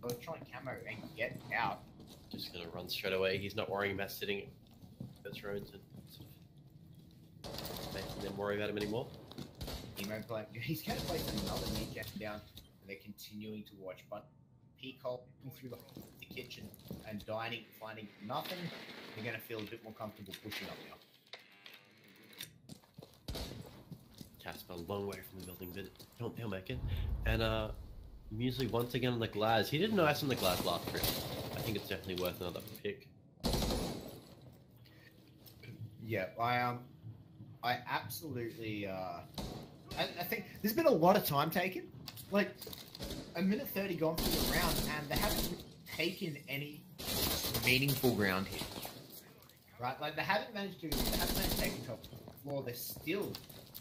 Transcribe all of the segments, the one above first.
electronic camo and get out. Just gonna run straight away. He's not worrying about sitting at drones and sort of making them worry about him anymore. He's going to place another knee down, and they're continuing to watch. But Peacock through the kitchen and dining, finding nothing. They're going to feel a bit more comfortable pushing up now. Casper a long way from the building, but he'll make it. And Muesli once again on the glass. He did nice on the glass last trip. I think it's definitely worth another pick. Yeah, I absolutely. I think there's been a lot of time taken. Like, a minute 30 gone through the round, and they haven't taken any meaningful ground here. Right? Like, they haven't managed to take top floor. They're still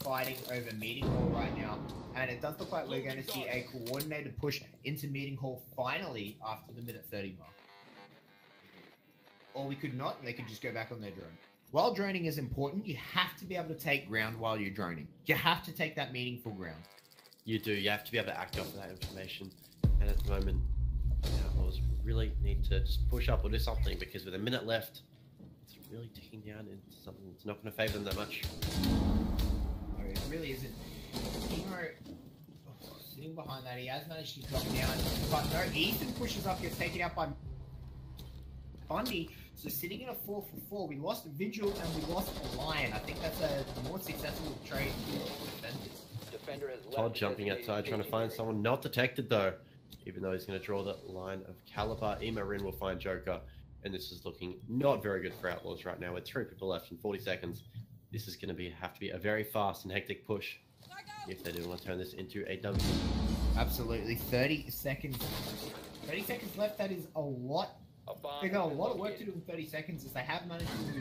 fighting over meeting hall right now, and it does look like we're going to see a coordinated push into meeting hall finally after the minute 30 mark. Or we could not, and they could just go back on their drone. While droning is important, you have to be able to take ground while you're droning. You have to take that meaningful ground. You do. You have to be able to act off of that information. And at the moment, Outlaws really need to just push up or do something, because with a minute left, it's really ticking down into something that's not going to favour them that much. No, it really isn't. Emo, sitting behind that, he has managed to drop down. But no, Ethan pushes up, gets taken out by Bundy. So sitting in a 4-for-4, we lost Vigil and we lost a Lion. I think that's a more successful trade for defenders. Todd jumping outside, trying to find someone. Not detected though, even though he's going to draw the line of caliber. Emo Rin will find Joker, and this is looking not very good for Outlaws right now. With 3 people left in 40 seconds, this is going to have to be a very fast and hectic push if they do want to turn this into a W. Absolutely, 30 seconds. 30 seconds left. That is a lot. They've got a lot of work to do in 30 seconds, as they have managed to do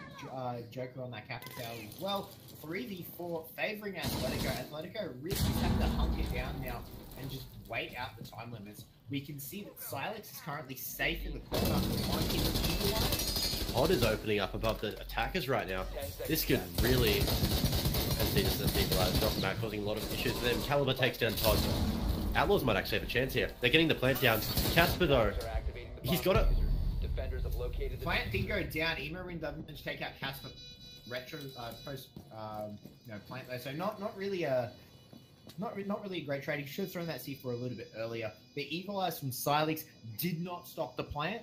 Joker on that Capital as well. 3v4 favouring Athletico. Athletico really just have to hunk it down now and just wait out the time limits. We can see that Silex is currently safe in the corner. Todd is opening up above the attackers right now. This could really... And see this as Equalizer dropping back, causing a lot of issues for them. Caliber takes down Todd. Outlaws might actually have a chance here. They're getting the plant down. Casper though, he's got it. Plant did go down. Emarin doesn't manage to take out Casper. Retro post plant though. So not really a great trade. He should have thrown that C4 a little bit earlier. The Evil Eyes from Silex did not stop the plant.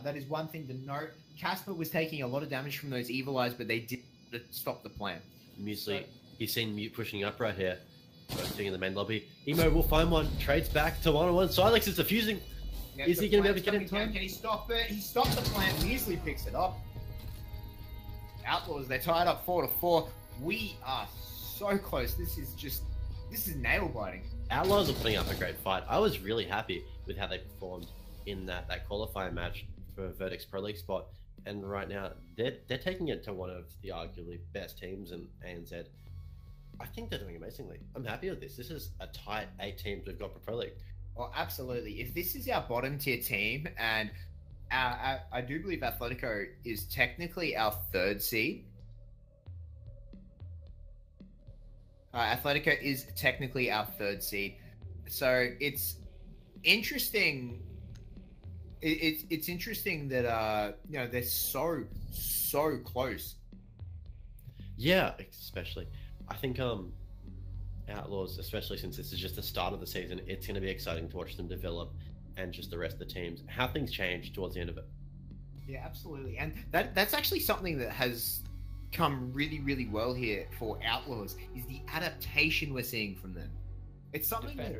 That is one thing to note. Casper was taking a lot of damage from those Evil Eyes, but they did stop the plant. Muesli, he's seen Mute pushing up right here. Sitting in the main lobby. Emo will find one. Trades back to 1-on-1. Silex is defusing. Yep, is he going to be able to get in time? Can he stop it? He stopped the plant. Muesli picks it up. Outlaws, they're tied up 4-4. We are so close. This is nail biting. Outlaws are putting up a great fight. I was really happy with how they performed in that qualifying match for Verdict's Pro League spot. And right now, they're taking it to one of the arguably best teams in ANZ. I think they're doing amazingly. I'm happy with this. This is a tight 8 teams we've got for Pro League. Well, absolutely. If this is our bottom tier team, and I do believe Athletico is technically our 3rd seed. Athletico is technically our 3rd seed. So it's interesting. It's interesting that they're so close. Yeah, especially. I think Outlaws, especially since this is just the start of the season, it's going to be exciting to watch them develop, and just the rest of the teams, how things change towards the end of it. Yeah, absolutely. And that's actually something that has come really well here for Outlaws, is the adaptation we're seeing from them. It's something that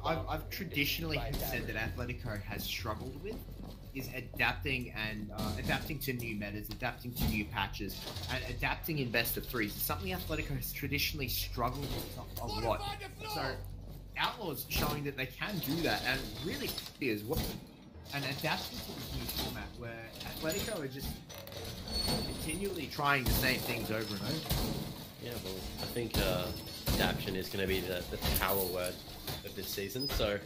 I've traditionally said that Athletico has struggled with, is adapting to new metas, adapting to new patches, and adapting in best of threes. It's something Athletico has traditionally struggled with a lot. So Outlaws showing that they can do that, and really as well, and adapting to this new format where Athletico are just continually trying the same things over and over. Yeah, well, I think adaptation is going to be the power word of this season. So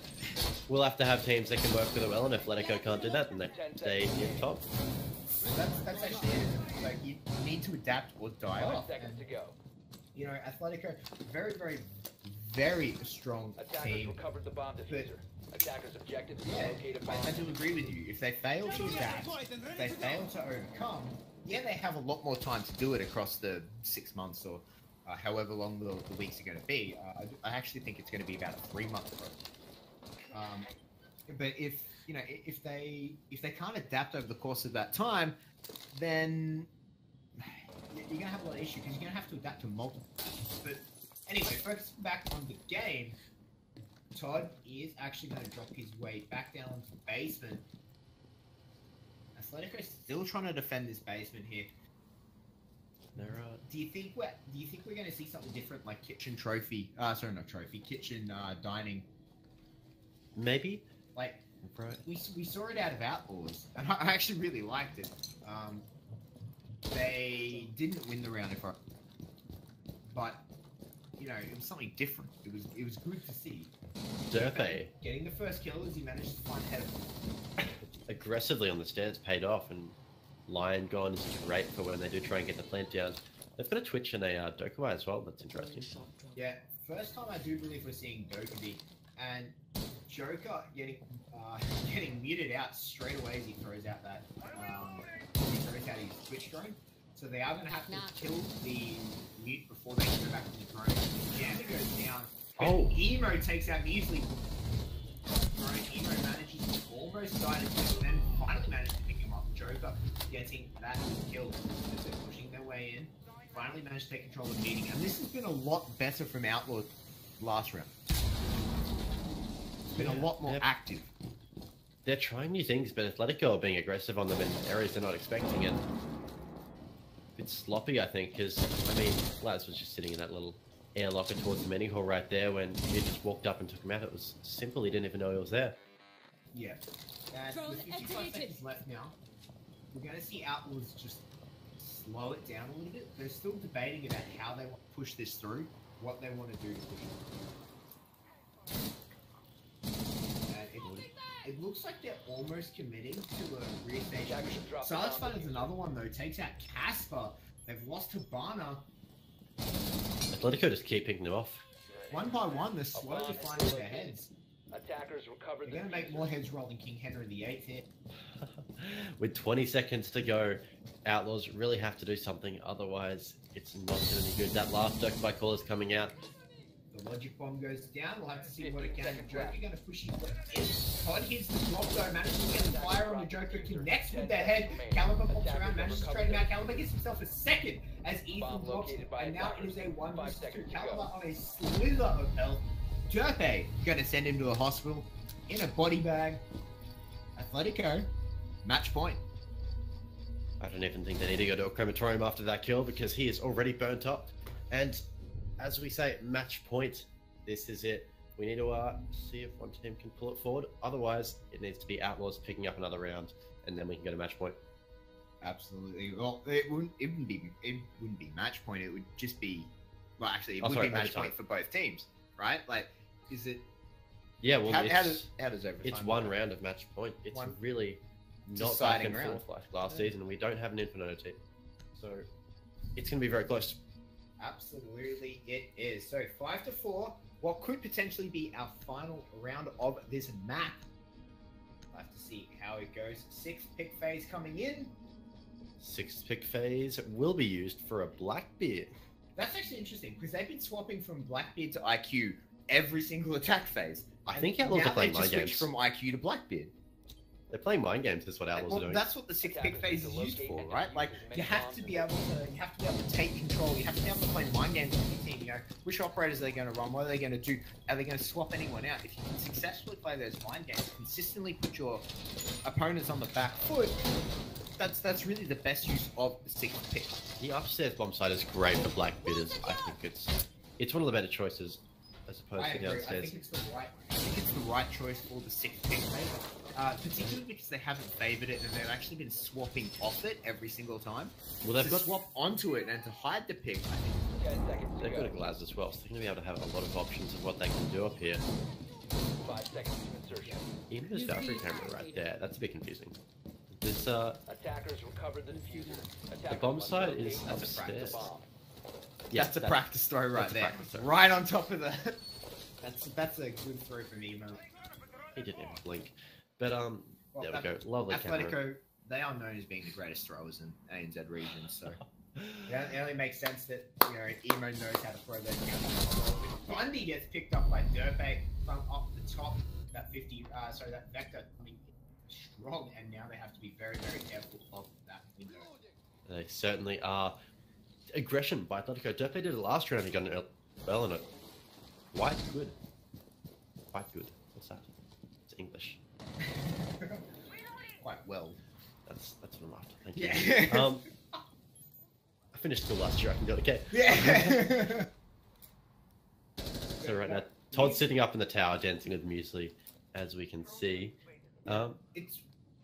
we'll have to have teams that can work with it well, and if Athletico can't do that, then they stay in top. That's actually it. Like, you need to adapt or die off. Seconds to go. You know, Athletico, very strong team. Recovered the bomb diffuser. Attackers objective is Yeah, located I do agree with you. If they fail to adapt, if they fail to overcome, yeah, they have a lot more time to do it across the 6 months or however long the weeks are going to be. I actually think it's going to be about a 3-month process. But if if they can't adapt over the course of that time, then you're going to have a lot of issues because you're going to have to adapt to multiple. But anyway, focusing back on the game, Todd is actually going to drop his way back down into the basement. Athletico still trying to defend this basement here. Do you think we're going to see something different like kitchen trophy? Sorry, not trophy. Kitchen dining. Maybe. Like right. we saw it out of Outlaws, and I actually really liked it. They didn't win the round, but it was something different. It was good to see. Derpe Getting the first kill as he managed to find head aggressively on the stairs paid off, and Lion Gone is great for when they do try and get the plant down. They've got a Twitch and a Dokkai as well. That's interesting. Yeah, first time I do believe we're seeing Dokkai, and Joker getting muted out straight away as he throws out that his Twitch drone. So they are going to have to kill the mute before they can go back to the drone. Jammer goes down. Oh, Emo takes out Muesli. Emo manages to almost die to him, then finally manages to pick him up. Joker getting that kill as they're pushing their way in. Finally managed to take control of the meeting, and this has been a lot better from Outlaw last round. It's been a lot more active. They're trying new things, but Athletico are being aggressive on them in areas they're not expecting it. A bit sloppy, I think, because, I mean, Laz was just sitting in that little air locker towards the mini hall right there when he just walked up and took him out. It was simple, he didn't even know he was there. Yeah. And with 55 seconds left now, we're going to see Outlaws just slow it down a little bit. They're still debating about how they want to push this through, what they want to do to push it through. It looks like they're almost committing to a rear stage push. Silence Fight is another one though, takes out Casper. They've lost Habana. Atletico just keep picking them off. One by one, they're slowly finding their heads. Attackers recovered. They're going to make more heads roll than King Henry VIII here. With 20 seconds to go, Outlaws really have to do something, otherwise it's not going to be good. That last Dokkai call is coming out. The logic bomb goes down. We'll have to see what it can. Joker going to push his way in. Todd hits the drop though, manages to get the fire on the Joker, connects with their head. Caliber pops around, manages to trade him out. Caliber gets himself a second as Ethan drops, and now it is a 1v2. Caliber on a slither of health. Derpe going to send him to a hospital in a body bag. Athletico, match point. I don't even think they need to go to a crematorium after that kill because he is already burnt up. And as we say, match point. This is it. We need to see if one team can pull it forward. Otherwise, it needs to be Outlaws picking up another round, and then we can go to match point. Absolutely. Well, it wouldn't be match point. It would just be, well, actually, it would be match point for both teams, right? Like, is it? Yeah. Well, how does overtime? It's one round of match point. It's really not back and forth like last season, and we don't have an infinite OT, so it's going to be very close. Absolutely, it is. So 5-4. What could potentially be our final round of this map. We'll have to see how it goes. 6th pick phase coming in. 6th pick phase will be used for a Blackbeard. That's actually interesting because they've been swapping from Blackbeard to IQ every single attack phase. I think Outlaws are playing mind games. From IQ to Blackbeard. They're playing mind games. Is what Outlaws are doing. That's what the 6th pick phase is used for, right? Like you have to be able to take control. You have to be able to play mind games with your team. You know, which operators are they going to run? What are they going to do? Are they going to swap anyone out? If you can successfully play those mind games, consistently put your opponents on the back foot, that's really the best use of the 6th pick. The upstairs bomb site is great for Blackbearders. I think it's one of the better choices as opposed to downstairs. I think it's the right choice for the 6th pick phase. Particularly because they haven't favoured it and they've actually been swapping off it every single time. Well, they've got to swap onto it and to hide the pick, I think. They've got a Glaz as well, so they're going to be able to have a lot of options of what they can do up here. 5 seconds to insertion. Even the Valkyrie camera right there, that's a bit confusing. This, attackers recovered the diffuser. The bomb site is upstairs. Yeah, that's a practice throw right there. Right on top of the... That's a good throw from Emo. He didn't even blink. But Well, there we go. Lovely Athletico, camera. they are known as being the greatest throwers in ANZ region, so it only makes sense that Emo knows how to throw those counters. Bundy gets picked up by Dirtbag from up the top. That that vector coming strong, and now they have to be very, very careful of that window. They certainly are. Aggression by Athletico. Dirtbag did it last round. He got an bell in it. Quite good. Quite good. What's that? It's English. Quite well. That's what I'm after. Thank Yeah. you. I finished school last year. I can do it. Okay. Yeah. So right now, Todd's sitting up in the tower dancing with Muesli, as we can see.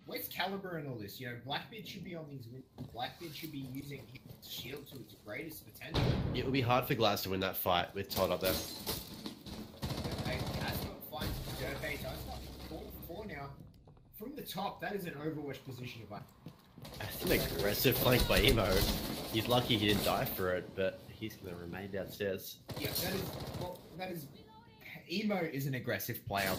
Where's Caliber and all this? Blackbeard should be on these wins. Blackbeard should be using his shield to its greatest potential. It would be hard for Glass to win that fight with Todd up there. Casper finds Dirtbag. Does 4 now. From the top, that is an Overwatch position. That's an aggressive flank by Emo. He's lucky he didn't die for it, but he's going to remain downstairs. Yeah, that is. Emo is an aggressive player,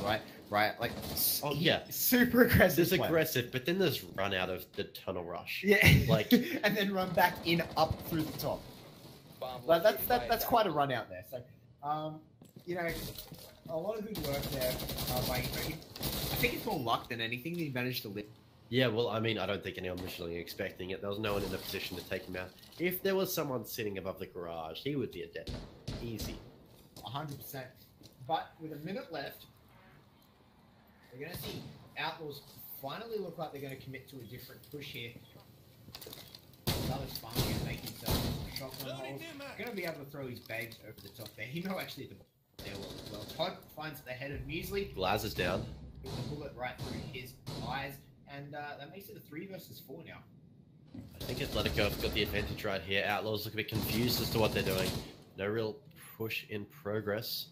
right? Like, super aggressive. There's aggressive, but then there's run out of the tunnel rush. Yeah, like, and then run back in up through the top. Like that's quite a run out there. So, a lot of good work there by Emo. I think it's more luck than anything that he managed to live. Yeah, well, I mean, I don't think anyone was really expecting it. There was no one in a position to take him out. If there was someone sitting above the garage, he would be a dead man. Easy. 100%. But with a minute left, we're going to see Outlaws finally look like they're going to commit to a different push here. Another Sponge is making some shotgun holes. Going to be able to throw his babes over the top there. Hemo actually at the bottom there as well. Todd finds the head of Muesli. Glaz is down. With a bullet right through his eyes. And that makes it a 3 versus 4 now. I think Athletico have got the advantage right here. Outlaws look a bit confused as to what they're doing. No real push in progress.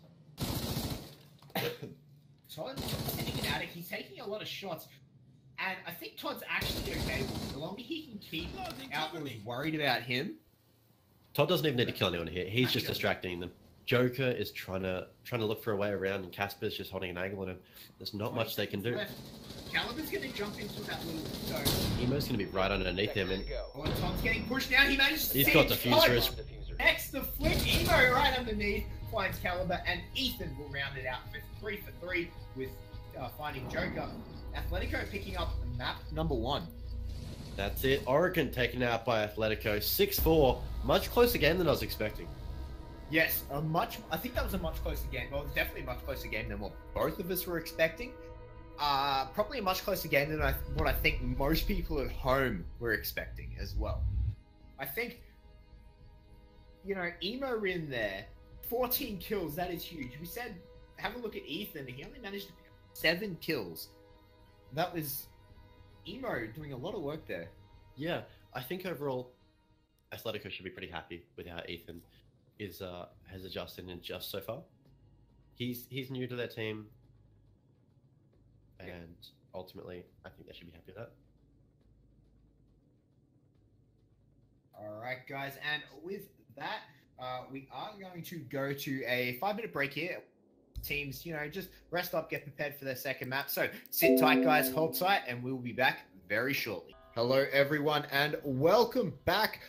Todd's sitting in attic. He's taking a lot of shots. And I think Todd's actually okay. The longer he can keep Outlaws worried about him. Todd doesn't even need to kill anyone here. He's just distracting them. Joker is trying to look for a way around, and Casper's just holding an angle on him. There's not much they can do. Caliber's going to jump into that little zone. Emo's going to be right underneath him, and Todd's getting pushed now. He managed to he's got diffusers. Next, the flip. Emo right underneath finds Caliber, and Ethan will round it out for 3 for 3 with finding Joker. Athletico picking up map number 1. That's it. Oregon taken out by Athletico. 6-4. Much closer game than I was expecting. Yes, I think that was a much closer game. Well, it was definitely a much closer game than what both of us were expecting. Probably a much closer game than what I think most people at home were expecting as well. I think, Emo in there, 14 kills, that is huge. We said, have a look at Ethan, he only managed to pick up 7 kills. That was Emo doing a lot of work there. Yeah, I think overall, Athletico should be pretty happy with how Ethan has adjusted and just so far. He's new to their team, and ultimately, I think they should be happy with that. All right, guys, and with that, we are going to go to a 5-minute break here. Teams, just rest up, get prepared for their second map. So sit tight, guys, hold tight, and we'll be back very shortly. Hello, everyone, and welcome back.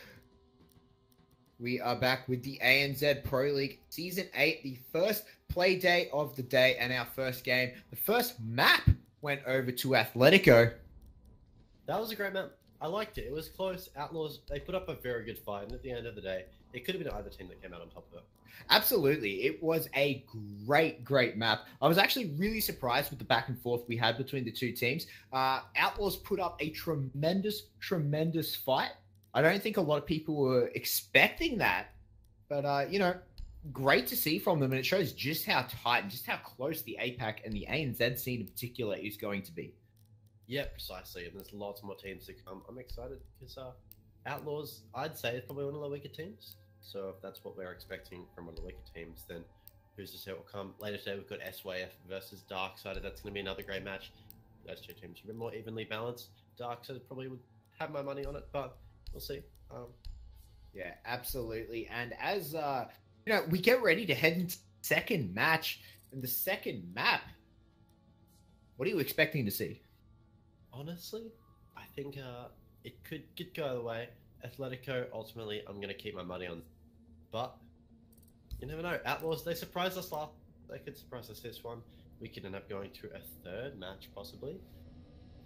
We are back with the ANZ Pro League Season 8, the first play day of the day and our first game. The first map went over to Athletico. That was a great map. I liked it. It was close. Outlaws, they put up a very good fight, and at the end of the day, it could have been either team that came out on top of it. Absolutely. It was a great map. I was actually really surprised with the back and forth we had between the two teams. Outlaws put up a tremendous fight. I don't think a lot of people were expecting that, but, great to see from them, and it shows just how tight and just how close the APAC and the ANZ scene in particular is going to be. Yeah, precisely, and there's lots more teams to come. I'm excited because Outlaws, I'd say, is probably one of the weaker teams. So if that's what we're expecting from one of the weaker teams, then who's to say what will come. Later today, we've got SYF versus Darksiders. That's going to be another great match. Those two teams are a bit more evenly balanced. Darksiders probably would have my money on it, but we'll see. Yeah, absolutely. And as we get ready to head into the second match, and the second map, What are you expecting to see? Honestly, I think it could go either way. Atletico, ultimately, I'm going to keep my money on. But you never know. Outlaws, they surprised us last. They could surprise us this one. We could end up going to a third match, possibly.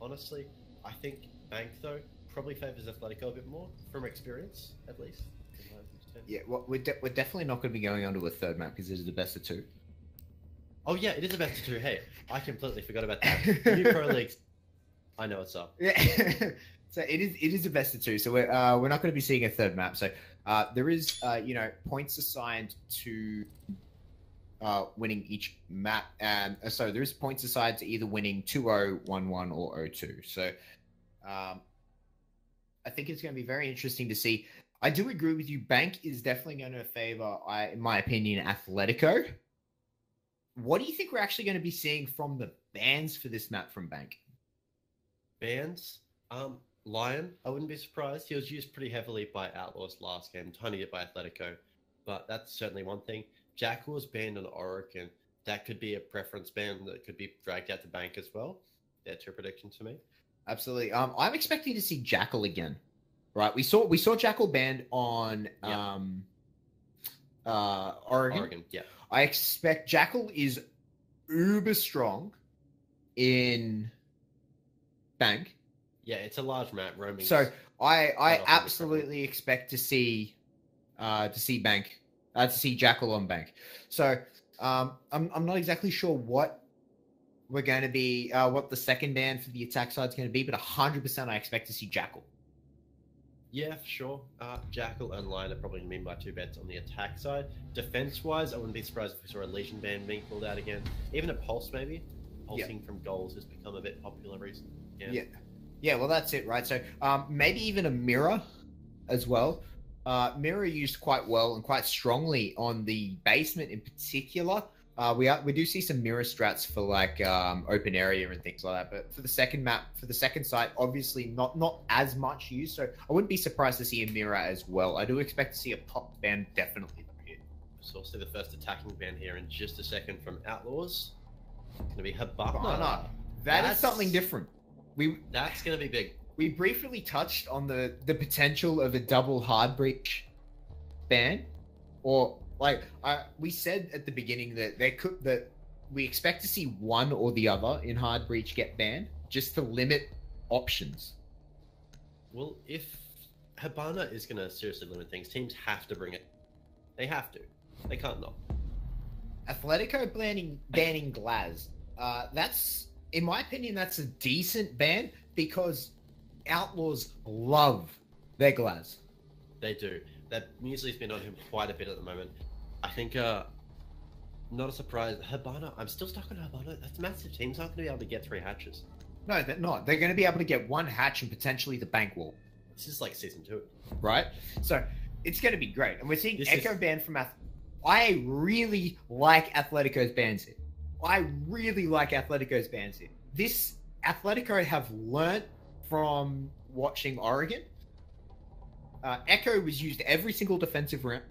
Honestly, I think Bank, though, probably favours Atletico a bit more, from experience, at least. Yeah, well, we're definitely not going to be going on to a third map because it is the best of two. Oh, yeah, it is a best of two. Hey, I completely forgot about that. New Pro Leagues. I know what's up. Yeah. So it is a best of two. So we're not going to be seeing a third map. So there is points assigned to winning each map, and so there is points assigned to either winning 2-0, 1-1, or 0-2. So I think it's going to be very interesting to see. I do agree with you. Bank is definitely going to favor, in my opinion, Athletico. What do you think we're actually going to be seeing from the bans for this map from Bank? Bans? Lion, I wouldn't be surprised. He was used pretty heavily by Outlaws last game, tiny bit by Atletico. But that's certainly one thing. Jackal was banned on Oregon. That could be a preference ban that could be dragged out to Bank as well. That's your prediction to me. Absolutely. I'm expecting to see Jackal again. Right, we saw Jackal banned on Oregon. Yeah. I expect Jackal is uber strong in Bank. Yeah, it's a large map roaming. So I absolutely expect to see Bank to see Jackal on Bank. So I'm not exactly sure what we're going to be what the second ban for the attack side is going to be, but 100% I expect to see Jackal. Yeah, for sure. Jackal and Lion are probably going to be my two bets on the attack side. Defense-wise, I wouldn't be surprised if we saw a Legion ban being pulled out again. Even a Pulse, maybe. Pulsing from goals has become a bit popular recently. Yeah, well, that's it, right? So maybe even a Mirror as well. Mirror used quite well and quite strongly on the basement in particular. We do see some Mirror strats for like open area and things like that, but for the second map, for the second site, obviously not as much use. So I wouldn't be surprised to see a Mirror as well. I do expect to see a pop ban definitely here. So we'll see the first attacking ban here in just a second from Outlaws. It's going to be Habana. That's something different. That's going to be big. We briefly touched on the potential of a double hard breach ban, or we said at the beginning that we expect to see one or the other in hard breach get banned just to limit options. Well, if Habana is going to seriously limit things, teams have to bring it. They have to. They can't not. Athletico banning Glaz. That's, in my opinion, that's a decent ban because Outlaws love their Glaz. They do. That music's been on him quite a bit at the moment. I think, not a surprise. Habana, I'm still stuck on Habana. That's massive. Teams aren't going to be able to get 3 hatches. No, they're not. They're going to be able to get 1 hatch and potentially the bank wall. This is like season 2. Right? So, it's going to be great. And we're seeing Echo ban from I really like Atletico's bans here. I really like Atletico's bans here. This Athletico have learnt from watching Oregon. Echo was used every single defensive round.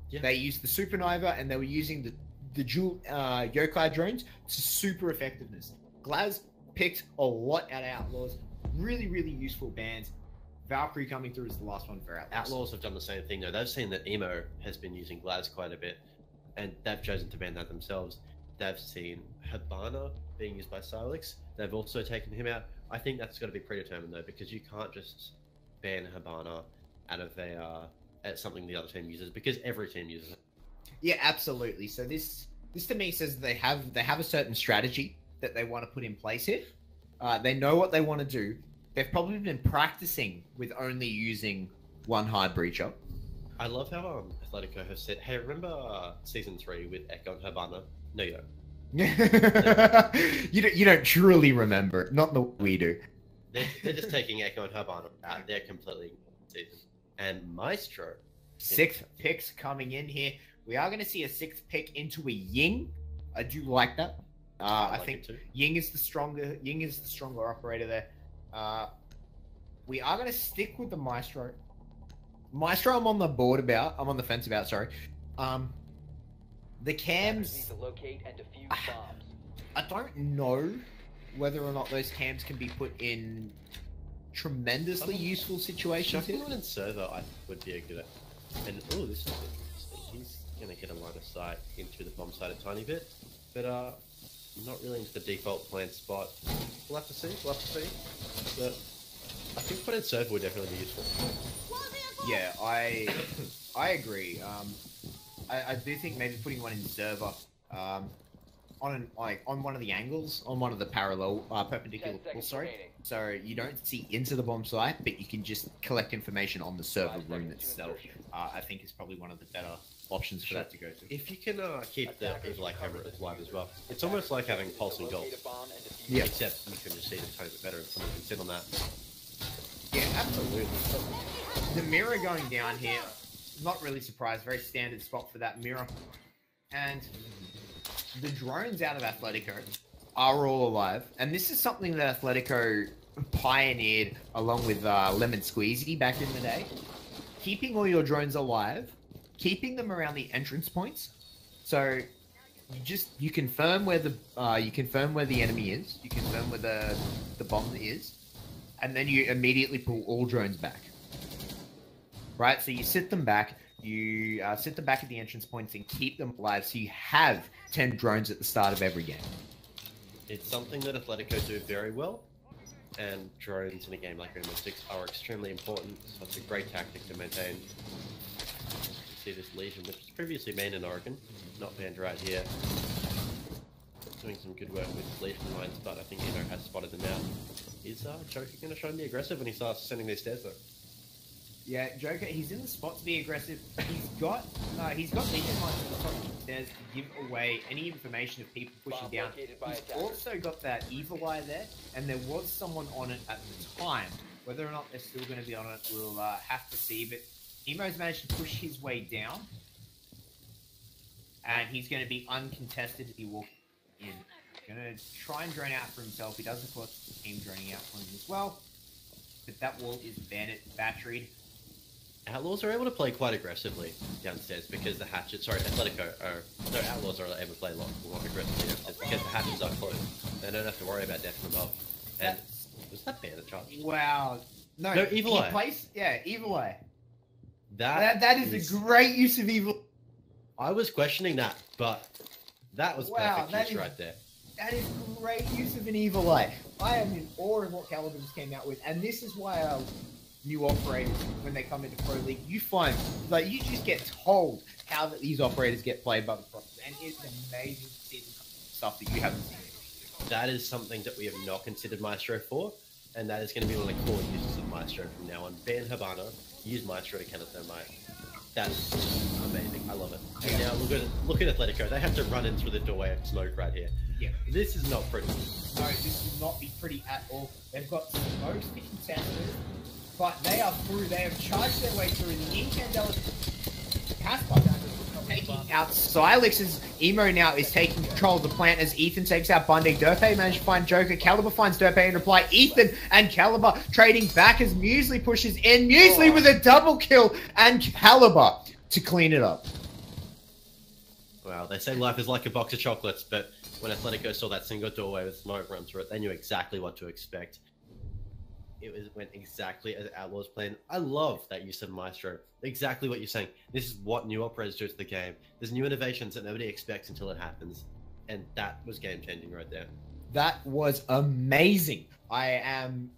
Yeah. They used the Supernova and they were using the dual Yokai drones to super effectiveness. Glaz picked a lot out of Outlaws. Really, really useful bans. Valkyrie coming through is the last one for Outlaws. Outlaws have done the same thing though. They've seen that Emo has been using Glaz quite a bit and they've chosen to ban that themselves. They've seen Habana being used by Silix. They've also taken him out. I think that's got to be predetermined though, because you can't just ban Habana out of something the other team uses, because every team uses it. Yeah, absolutely. So this to me says they have a certain strategy that they want to put in place here. They know what they want to do. They've probably been practicing with only using 1 hard breacher. I love how Athletico have said, hey, remember season 3 with Echo and Habana? No, you don't. You don't truly remember. Not the way we do. They're just taking Echo and Habana out. They're completely season. And Maestro. 6th picks coming in here. We are going to see a 6th pick into a Ying. I do like that. I think Ying is the stronger operator there. We are going to stick with the Maestro. Maestro, I'm on the fence about. Sorry. The cams. Need to locate and defuse bombs. I don't know whether or not those cams can be put in tremendously useful situations. Chucking one in server I would be a good. And oh, this is interesting. He's gonna get a line of sight into the bomb site a tiny bit, but not really into the default plan spot. We'll have to see. We'll have to see. But I think put in server would definitely be useful. Yeah, I agree. I do think maybe putting one in server, on one of the angles, on one of the parallel perpendicular walls, so you don't see into the bomb site, but you can just collect information on the server room itself. I think is probably one of the better options for that to go to. If you can keep the evil eye camera alive as well, it's almost like having pulse and golf. Yeah. Except you can just see it a tiny bit better, and someone can sit on that. Yeah, absolutely. The mirror going down here, not really surprised. Very standard spot for that mirror. And the drones out of Athletico are all alive. And this is something that Athletico pioneered along with Lemon Squeezy back in the day. Keeping all your drones alive, keeping them around the entrance points. So you confirm where the enemy is, you confirm where the bomb is, and then you immediately pull all drones back. Right? So you sit them back, sit them back at the entrance points and keep them alive, so you have 10 drones at the start of every game. It's something that Athletico do very well, and drones in a game like Rainbow Six are extremely important, so it's a great tactic to maintain. You see this Legion, which was previously banned in Oregon, not banned right here. Doing some good work with Legion lines, but I think Eno has spotted them out. Is Joker going to try and be aggressive when he starts sending these stairs though? Yeah, Joker, he's in the spot to be aggressive. He's got Legion lines on the top of the stairs to give away any information of people pushing down. He's also got that evil eye there, and there was someone on it at the time. Whether or not they're still going to be on it, we'll have to see. But Emo's managed to push his way down, and he's going to be uncontested if he walks in. Going to try and drone out for himself. He does, of course, the team droning out for him as well. But that wall is bandit batteried. Outlaws are able to play quite aggressively downstairs because the hatchets, Athletico Outlaws are able to play a lot more aggressively downstairs because the hatchets are closed. They don't have to worry about death from above. And was that bandit charge? Wow. No, evil eye. Evil eye. That is a great use of evil. I was questioning that, but that was perfect use right there. That is great use of an evil eye. I am in awe of what Caliber just came out with, and this is why new operators, when they come into Pro League, you find like you just get told how that these operators get played by the pros, and it's amazing to see the stuff that you haven't seen. That is something that we have not considered Maestro for, and that is going to be one of the core uses of Maestro from now on. Ban Habana, use Maestro to counter thermite. That's amazing. I love it. And now look at Athletico. They have to run in through the doorway of smoke right here. Yeah. This is not pretty. No, this will not be pretty at all. They've got smoke contesters, but they are through. They have charged their way through. The incandescent Casper taking out Silix's Emo now is taking control of the plant as Ethan takes out Bundy. Derpe managed to find Joker. Caliber finds Derpe in reply. Ethan and Caliber trading back as Muesli pushes in. Muesli with a double kill and Caliber to clean it up. Wow, they say life is like a box of chocolates, but when Athletico saw that single doorway with smoke run through it, they knew exactly what to expect. It went exactly as Outlaws planned. I love that use of Maestro. Exactly what you're saying. This is what new operators do to the game. There's new innovations that nobody expects until it happens. And that was game-changing right there. That was amazing. Outlaws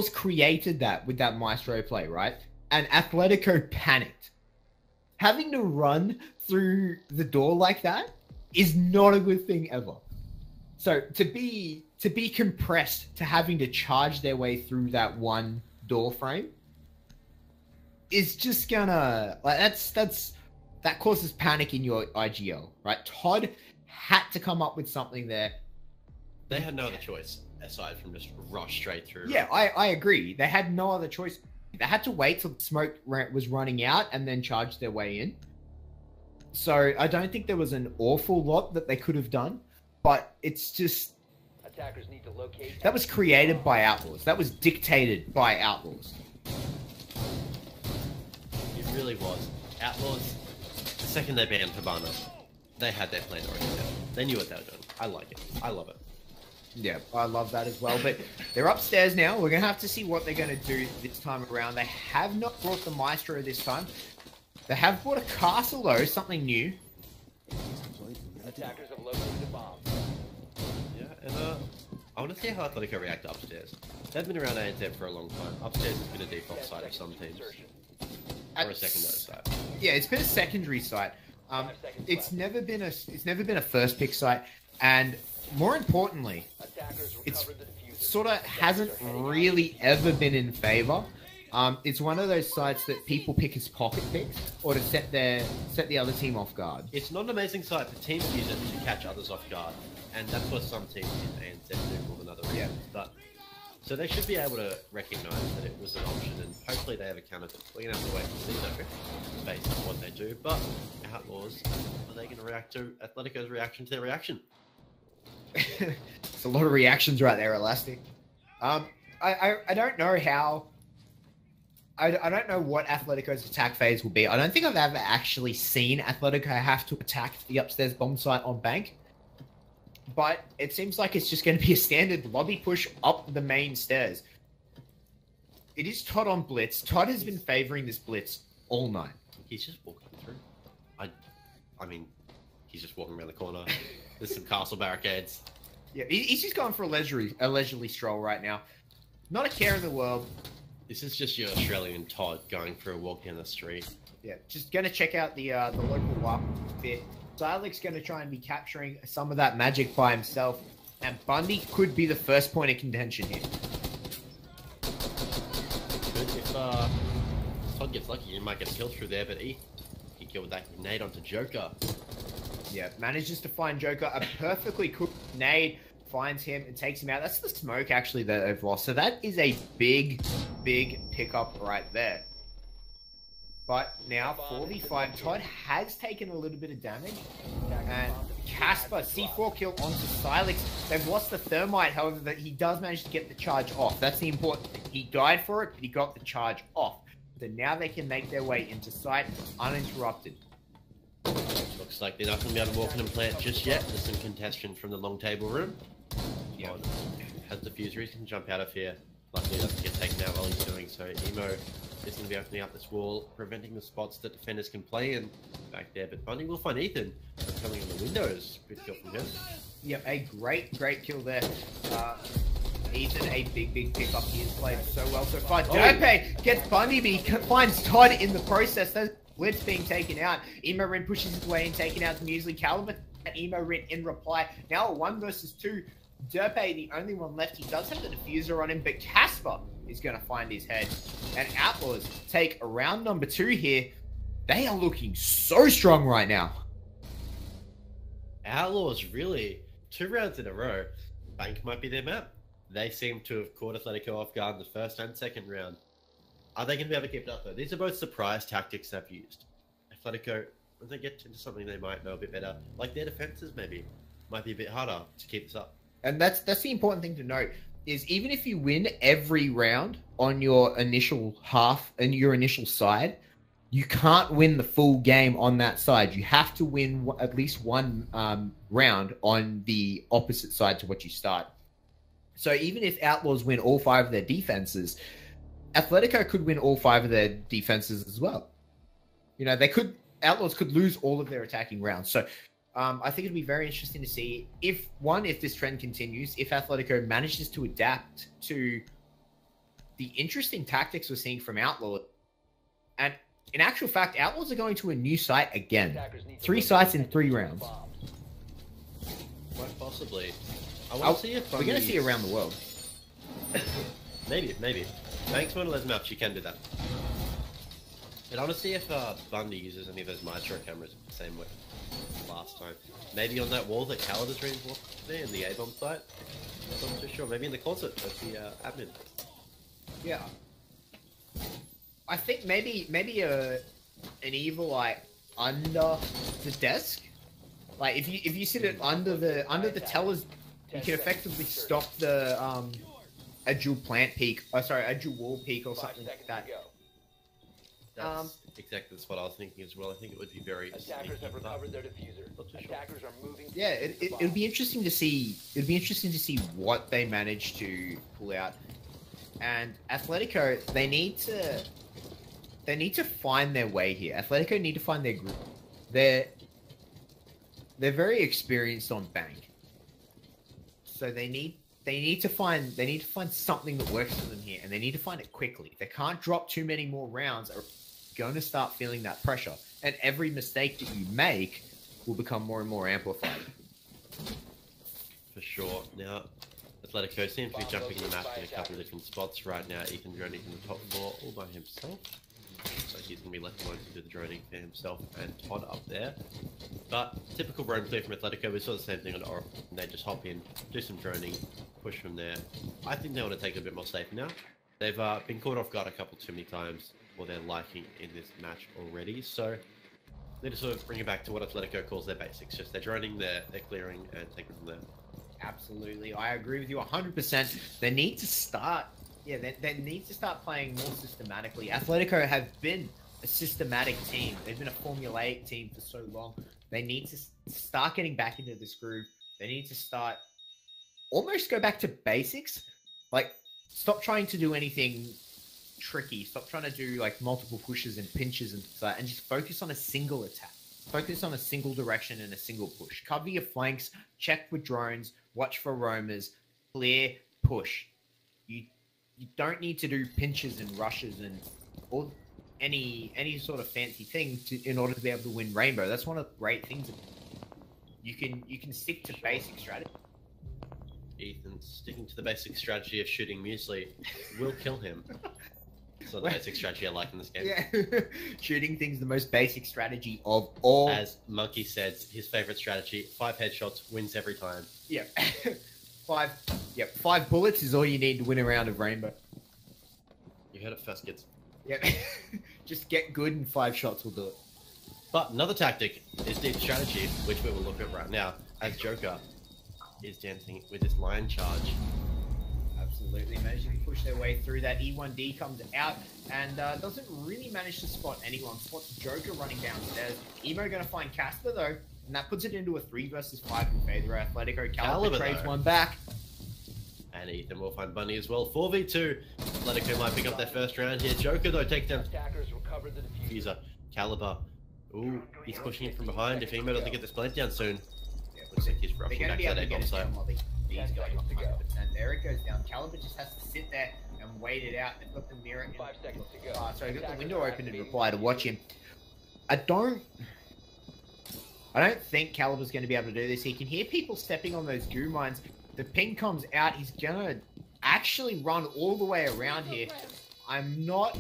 created that with that Maestro play, right? And Athletico panicked. Having to run through the door like that is not a good thing ever. So to be compressed to having to charge their way through that one door frame is just gonna that causes panic in your IGL, right? Todd had to come up with something there. They had no other choice aside from just rush straight through. Yeah, I agree. They had no other choice. They had to wait till the smoke was running out and then charge their way in. So I don't think there was an awful lot that they could have done, but it's just attackers need to locate. That was created by Outlaws. That was dictated by Outlaws. It really was. Outlaws, the second they banned Habana, They had their plan already set. They knew what they were doing. I like it. I love it. Yeah, I love that as well. But they're upstairs now. We're going to have to see what they're going to do this time around. They have not brought the Maestro this time. They have brought a castle, though, something new. Attackers have located the bomb. Yeah, and I want to see how Athletico react upstairs. They've been around ANZ for a long time. Upstairs has been a default site of some teams. Or a secondary site. Yeah, it's been a secondary site. It's never been a first pick site, and more importantly, it's sort of hasn't really ever been in favor. It's one of those sites that people pick as pocket picks or to set the other team off guard. It's not an amazing site, but teams use it to catch others off guard, and that's what some teams in ANZ do more than other regions. Yeah. But so they should be able to recognise that it was an option, and hopefully they have accounted for it. We're gonna have to wait and see though, based on what they do. But Outlaws, are they going to react to Atletico's reaction to their reaction? It's a lot of reactions right there, Elastic. I don't know how. I don't know what Atletico's attack phase will be. I don't think I've ever actually seen Atletico have to attack the upstairs bomb site on Bank. But it seems like it's just going to be a standard lobby push up the main stairs. It is Todd on Blitz. Todd has been favoring this Blitz all night. He's just walking through. I mean, he's just walking around the corner. There's some castle barricades. Yeah, he's just going for a leisurely stroll right now. Not a care in the world. This is just your Australian Todd going for a walk down the street. Yeah, just going to check out the local WAP bit. Silex going to try and be capturing some of that magic by himself. And Bundy could be the first point of contention here. Good. If Todd gets lucky, he might get a kill through there, but he killed that grenade onto Joker. Yeah, manages to find Joker. A perfectly cooked nade finds him and takes him out. That's the smoke, actually, that they've lost. So that is a big pickup right there. But now, 4v5, Todd has taken a little bit of damage. And Casper, C4 kill onto Silex. They've lost the thermite, however, that he does manage to get the charge off. That's the important thing. He died for it, but he got the charge off. So now they can make their way into site uninterrupted. Looks like they're not going to be able to walk in and plant just yet. There's some contention from the long table room. Yeah. Has diffuser, he can jump out of here. Luckily, he doesn't get taken out while he's doing so. Emo is going to be opening up this wall, preventing the spots that defenders can play in back there. But Bundy will find Ethan coming on the windows. Good kill from him. Yep, a great kill there. Ethan, a big pickup. He has played so well so far. Derpe gets Bundy, but he finds Todd in the process. That's Blitz being taken out. Emo Rin pushes his way in, taking out the Muesli Caliber. And Emo Rin in reply. Now a 1 versus 2. Derpe, the only one left. He does have the diffuser on him, but Casper is going to find his head. And Outlaws take round number 2 here. They are looking so strong right now. Outlaws, really, 2 rounds in a row. Bank might be their map. They seem to have caught Athletico off guard in the first and second round. Are they going to be able to keep it up, though? These are both surprise tactics they've used. Athletico, when they get into something they might know a bit better, like their defenses maybe, might be a bit harder to keep this up. And that's the important thing to note, is even if you win every round on your initial half and your initial side, you can't win the full game on that side. You have to win at least one round on the opposite side to what you start. So even if Outlaws win all 5 of their defenses, Athletico could win all 5 of their defenses as well. You know, Outlaws could lose all of their attacking rounds. So I think it'd be very interesting to see if this trend continues, if Athletico manages to adapt to the interesting tactics we're seeing from Outlaws. And in actual fact, Outlaws are going to a new site again. 3 sites in 3 rounds. Quite possibly. I want to see if we're going to see around the world. Maybe. Thanks for those maps, you can do that. But I want to see if Bundy uses any of those Maestro cameras the same way last time. Maybe on that wall that Khaled has reinforced there in the A-bomb site. I'm not too sure. Maybe in the closet of the admin. Yeah. I think maybe an evil eye under the desk. Like if you sit it under the tellers, you can effectively stop the a dual plant peak. Oh, sorry, a dual wall peak or something like that. That's exactly what I was thinking as well. I think it would be very Attackers sneaky, have but recovered their diffuser. not too sure. Attackers are moving. Yeah, it'll be interesting to see. It'll be interesting to see what they manage to pull out. And Athletico, they need to find their way here. Athletico need to find their group. They're very experienced on bank, so they need to find something that works for them here, and they need to find it quickly. They can't drop too many more rounds, or going to start feeling that pressure. And every mistake that you make will become more and more amplified. For sure. Now, Atletico seems to be jumping in the map in a couple of different spots right now. Ethan droning from the top floor all by himself. So he's going to be left alone to do the droning for himself and Todd up there. But typical roam play from Atletico, we saw the same thing on Oracle. They just hop in, do some droning, push from there. I think they want to take it a bit more safe now. They've been caught off guard a couple too many times for their liking in this match already. So they need to sort of bring it back to what Atletico calls their basics. Just they're droning, they're clearing, and taking from there. Absolutely, I agree with you 100%. They need to start. Yeah, they need to start playing more systematically. Atletico have been a systematic team. They've been a formulaic team for so long. They need to start getting back into this groove. They need to start almost go back to basics. Like, stop trying to do anything tricky. Stop trying to do like multiple pushes and pinches and stuff, and just focus on a single attack. Focus on a single direction and a single push. Cover your flanks, check with drones, watch for roamers, clear, push. You don't need to do pinches and rushes and all any sort of fancy thing in order to be able to win Rainbow. That's one of the great things. You can stick to basic strategy. Ethan sticking to the basic strategy of shooting muesli will kill him. It's not the basic strategy I like in this game. Yeah, shooting things the most basic strategy of all. As Monkey said, his favorite strategy: 5 headshots wins every time. Yeah, 5 bullets is all you need to win a round of Rainbow. You heard it first, kids. Yeah, just get good and 5 shots will do it. But another tactic is deep strategy, which we will look at right now, as Joker is dancing with his line charge. Absolutely, managing to push their way through. That E1D comes out and doesn't really manage to spot anyone. Spots Joker running downstairs. Emo going to find Casper though, and that puts it into a 3 versus 5 in favor of Athletico. Caliber trades one back. And Ethan will find Bunny as well. 4v2. Atletico might pick up their first round here. Joker though takes down the diffuser. Caliber. Ooh, he's pushing it from behind. If Emo doesn't get this blade down soon, looks like he's rushing back to that egg site. He's going 100%. There it goes down. Caliber just has to sit there and wait it out. They've got the mirror. 5 seconds to go. Sorry, got the window open in reply to watch him. I don't think Caliber's going to be able to do this. He can hear people stepping on those goo mines. The ping comes out. He's going to actually run all the way around here. I'm not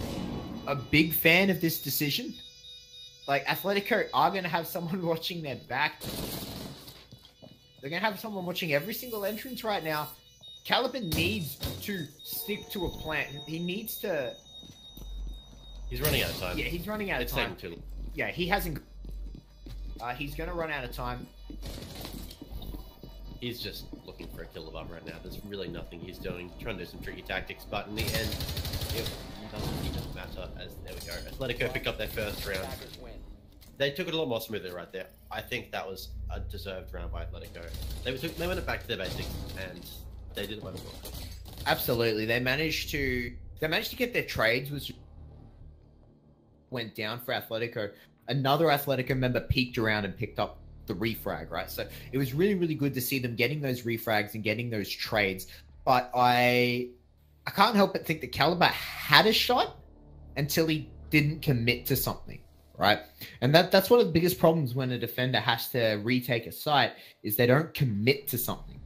a big fan of this decision. Like, Athletico are going to have someone watching their back. They're going to have someone watching every single entrance right now. Caliber needs to stick to a plan. He needs to... He's running out of time. Yeah, he's running out of time. It's taking too long. Yeah, he hasn't... he's going to run out of time. He's just looking for a kill above right now. There's really nothing he's doing. Trying to do some tricky tactics, but in the end, it doesn't matter. As there we go. Atletico pick up their first round. They took it a lot more smoothly right there. I think that was a deserved round by Atletico. They went back to their basics and they did it well. Absolutely, they managed to get their trades, which went down for Atletico. Another Atletico member peeked around and picked up the refrag, right? So it was really, really good to see them getting those refrags and getting those trades. But I can't help but think that Caliber had a shot until he didn't commit to something, right? And that's one of the biggest problems when a defender has to retake a site is they don't commit to something.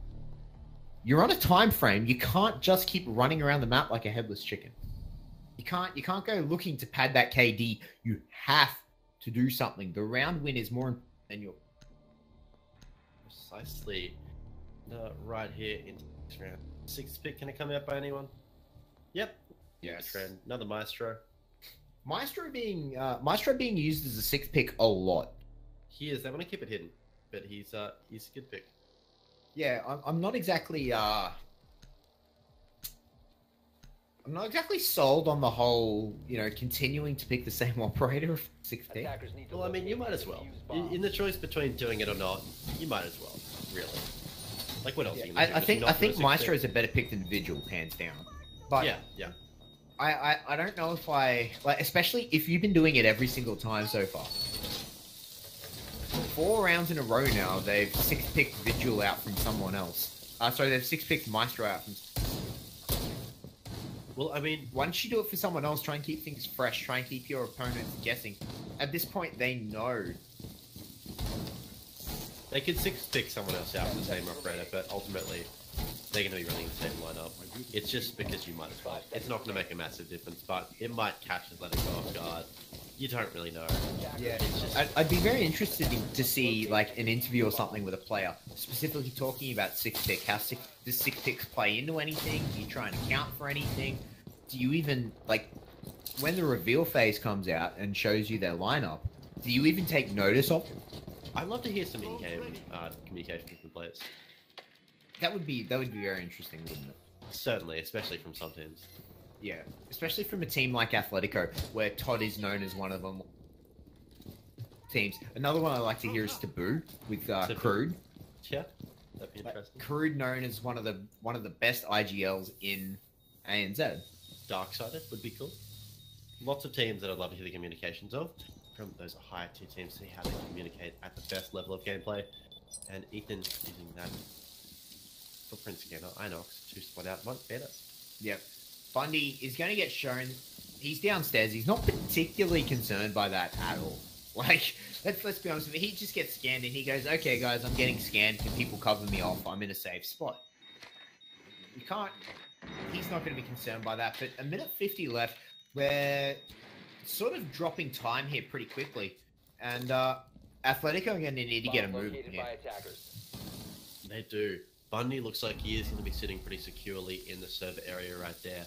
You're on a time frame. You can't just keep running around the map like a headless chicken. You can't go looking to pad that KD. You have to do something. The round win is more important than your... Precisely. Right here in this round. 6th pick, can it come out by anyone? Yep. Yes. Another Maestro. Maestro being used as a 6th pick a lot. He is. They want to keep it hidden, but he's a good pick. Yeah, I'm not exactly I'm not exactly sold on the whole, continuing to pick the same operator of 16. Attackers need to Well, I mean, you locate might as and well. defuse bombs. In the choice between doing it or not, you might as well. Really. Like, what else? Are you gonna do? I Just think not I do a think 16? Maestro is a better pick than Vigil, hands down. But Yeah. I don't know if especially if you've been doing it every single time so far. 4 rounds in a row now, they've 6-picked Vigil out from someone else. Sorry, they've 6-picked Maestro out from. Well, I mean, Once you do it for someone else, try and keep things fresh. Try and keep your opponents guessing. At this point, they know. they could 6-pick someone else out for the same operator, but ultimately, they're going to be running the same lineup. It's just because you might as well. It's not going to make a massive difference, but it might catch Athletico off guard. You don't really know. Yeah, It's just, I'd be very interested to see like an interview or something with a player specifically talking about 6-pick. How does 6-picks play into anything? Do you try and account for anything? Do you even when the reveal phase comes out and shows you their lineup? Do you even take notice of it? I'd love to hear some in-game communication with the players. That would be very interesting, wouldn't it? Certainly, especially from some teams. Yeah, especially from a team like Athletico, where Todd is known as one of them teams. Another one I like to hear is Taboo with Crude. Yeah, that'd be interesting. Crude known as one of the best IGLs in ANZ. Dark-sided would be cool. Lots of teams that I'd love to hear the communications of. From those higher tier teams, see how they communicate at the best level of gameplay. And Ethan using that footprint scanner, Inox, to spot out one better. Yep. Bundy is going to get shown. He's downstairs. He's not particularly concerned by that at all. Let's be honest with you. He just gets scanned and he goes, "Okay, guys, I'm getting scanned. Can people cover me off? I'm in a safe spot." You can't. He's not going to be concerned by that. But 1:50 left. We're sort of dropping time here pretty quickly, and Athletico are going to need to get a Bomb move located here. by attackers. They do. Bundy looks like he is going to be sitting pretty securely in the server area right there.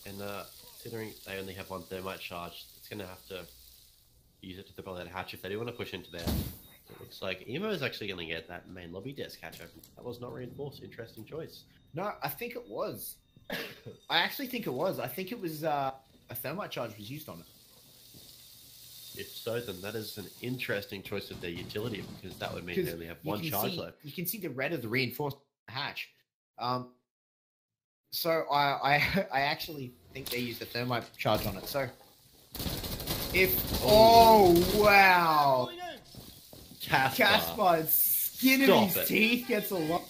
And considering they only have one thermite charge, it's going to have to use it to throw that hatch if they do want to push into there. It looks like Emo is actually going to get that main lobby desk hatch open. That was not reinforced. Interesting choice. No, I think it was. I actually think it was. I think it was a thermite charge was used on it. If so, then that is an interesting choice of their utility, because that would mean they only have one charge left. You can see the red of the reinforced hatch. So I actually think they used a thermite charge on it. So oh wow, Casper's skin of his teeth gets a lot.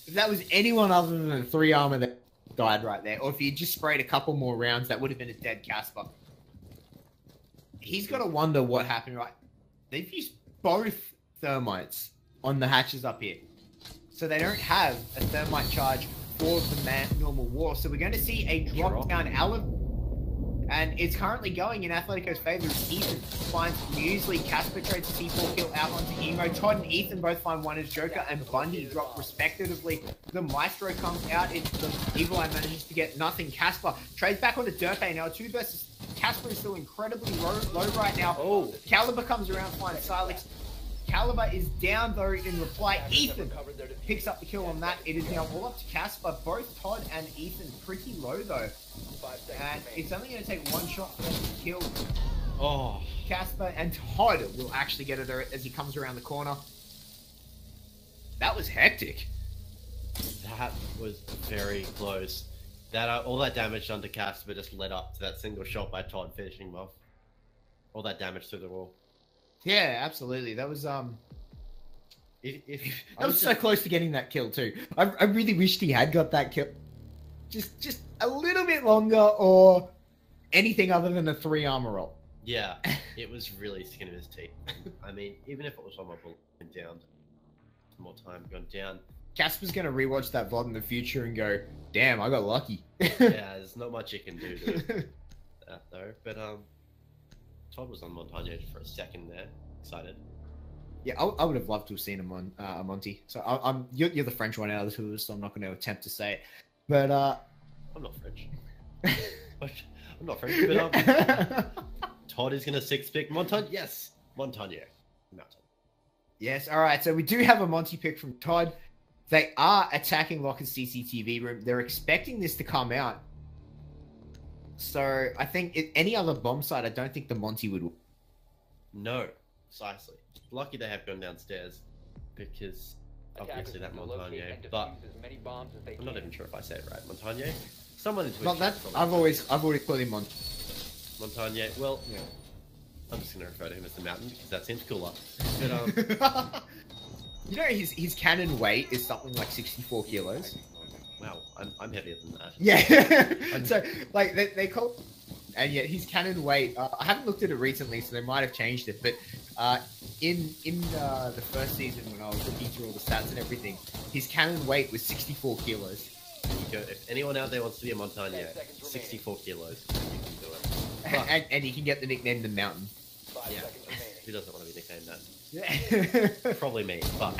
If that was anyone other than a 3-armor that died right there, or if he had just sprayed a couple more rounds, that would have been a dead Casper. He's got to wonder what happened, right? They've used both thermites on the hatches up here. So they don't have a thermite charge for the normal war. So we're going to see a drop down and it's currently going in Atletico's favor. Ethan finds Muesli, Casper trades a C4 kill out onto Emo. Todd and Ethan both find one as Joker, and Bundy drop respectively. The Maestro comes out, the Evil Eye manages to get nothing. Casper trades back onto Derpe now. 2 versus Casper is still incredibly low right now. Oh, Caliber comes around, finds Silex. Caliber is down though in reply. Ethan picks up the kill on that. It is now all up to Casper. Both Todd and Ethan pretty low though. And it's only going to take one shot for them to kill. Oh, Casper, and Todd will actually get it as he comes around the corner. That was hectic. that was very close. That all that damage done to Casper just led up to that single shot by Todd finishing him off. All that damage through the wall. Yeah, absolutely. That was that was so just close to getting that kill too. I really wished he had got that kill. Just a little bit longer, or anything other than a 3-armor roll. Yeah, it was really skin of his teeth. I mean, even if it was on my bullet and down, more time gone down. Casper's gonna rewatch that VOD in the future and go, "Damn, I got lucky." Yeah, there's not much you can do to that though. But Todd was on Montagne for a second there. Excited. Yeah, I would have loved to have seen him on Monty. So you're the French one out of the two, so I'm not going to attempt to say it. But I'm not French. I'm not French. But Todd is going to 6-pick Montagne. Yes, Montagne. Mountain. Yes. All right. So we do have a Monty pick from Todd. They are attacking Locker's CCTV room. They're expecting this to come out. So I think any other bomb site, I don't think the Monty would. No, precisely. Lucky they have gone downstairs because obviously that Montagne, but I'm not even sure if I say it right. Montagne? Someone into Not that. I've always called him Montagne. Well, yeah. I'm just going to refer to him as the Mountain because that seems cooler. But, you know, his cannon weight is something like 64 kilos. Wow, I'm heavier than that. Yeah. So, like, they call... And yet his cannon weight... I haven't looked at it recently, so they might have changed it. But in the first season, when I was looking through all the stats and everything, his cannon weight was 64 kilos. If anyone out there wants to be a Montagne, 64 kilos, you can do it. But, and he can get the nickname the Mountain. Yeah. Who doesn't want to be nicknamed that? Yeah. Probably me, but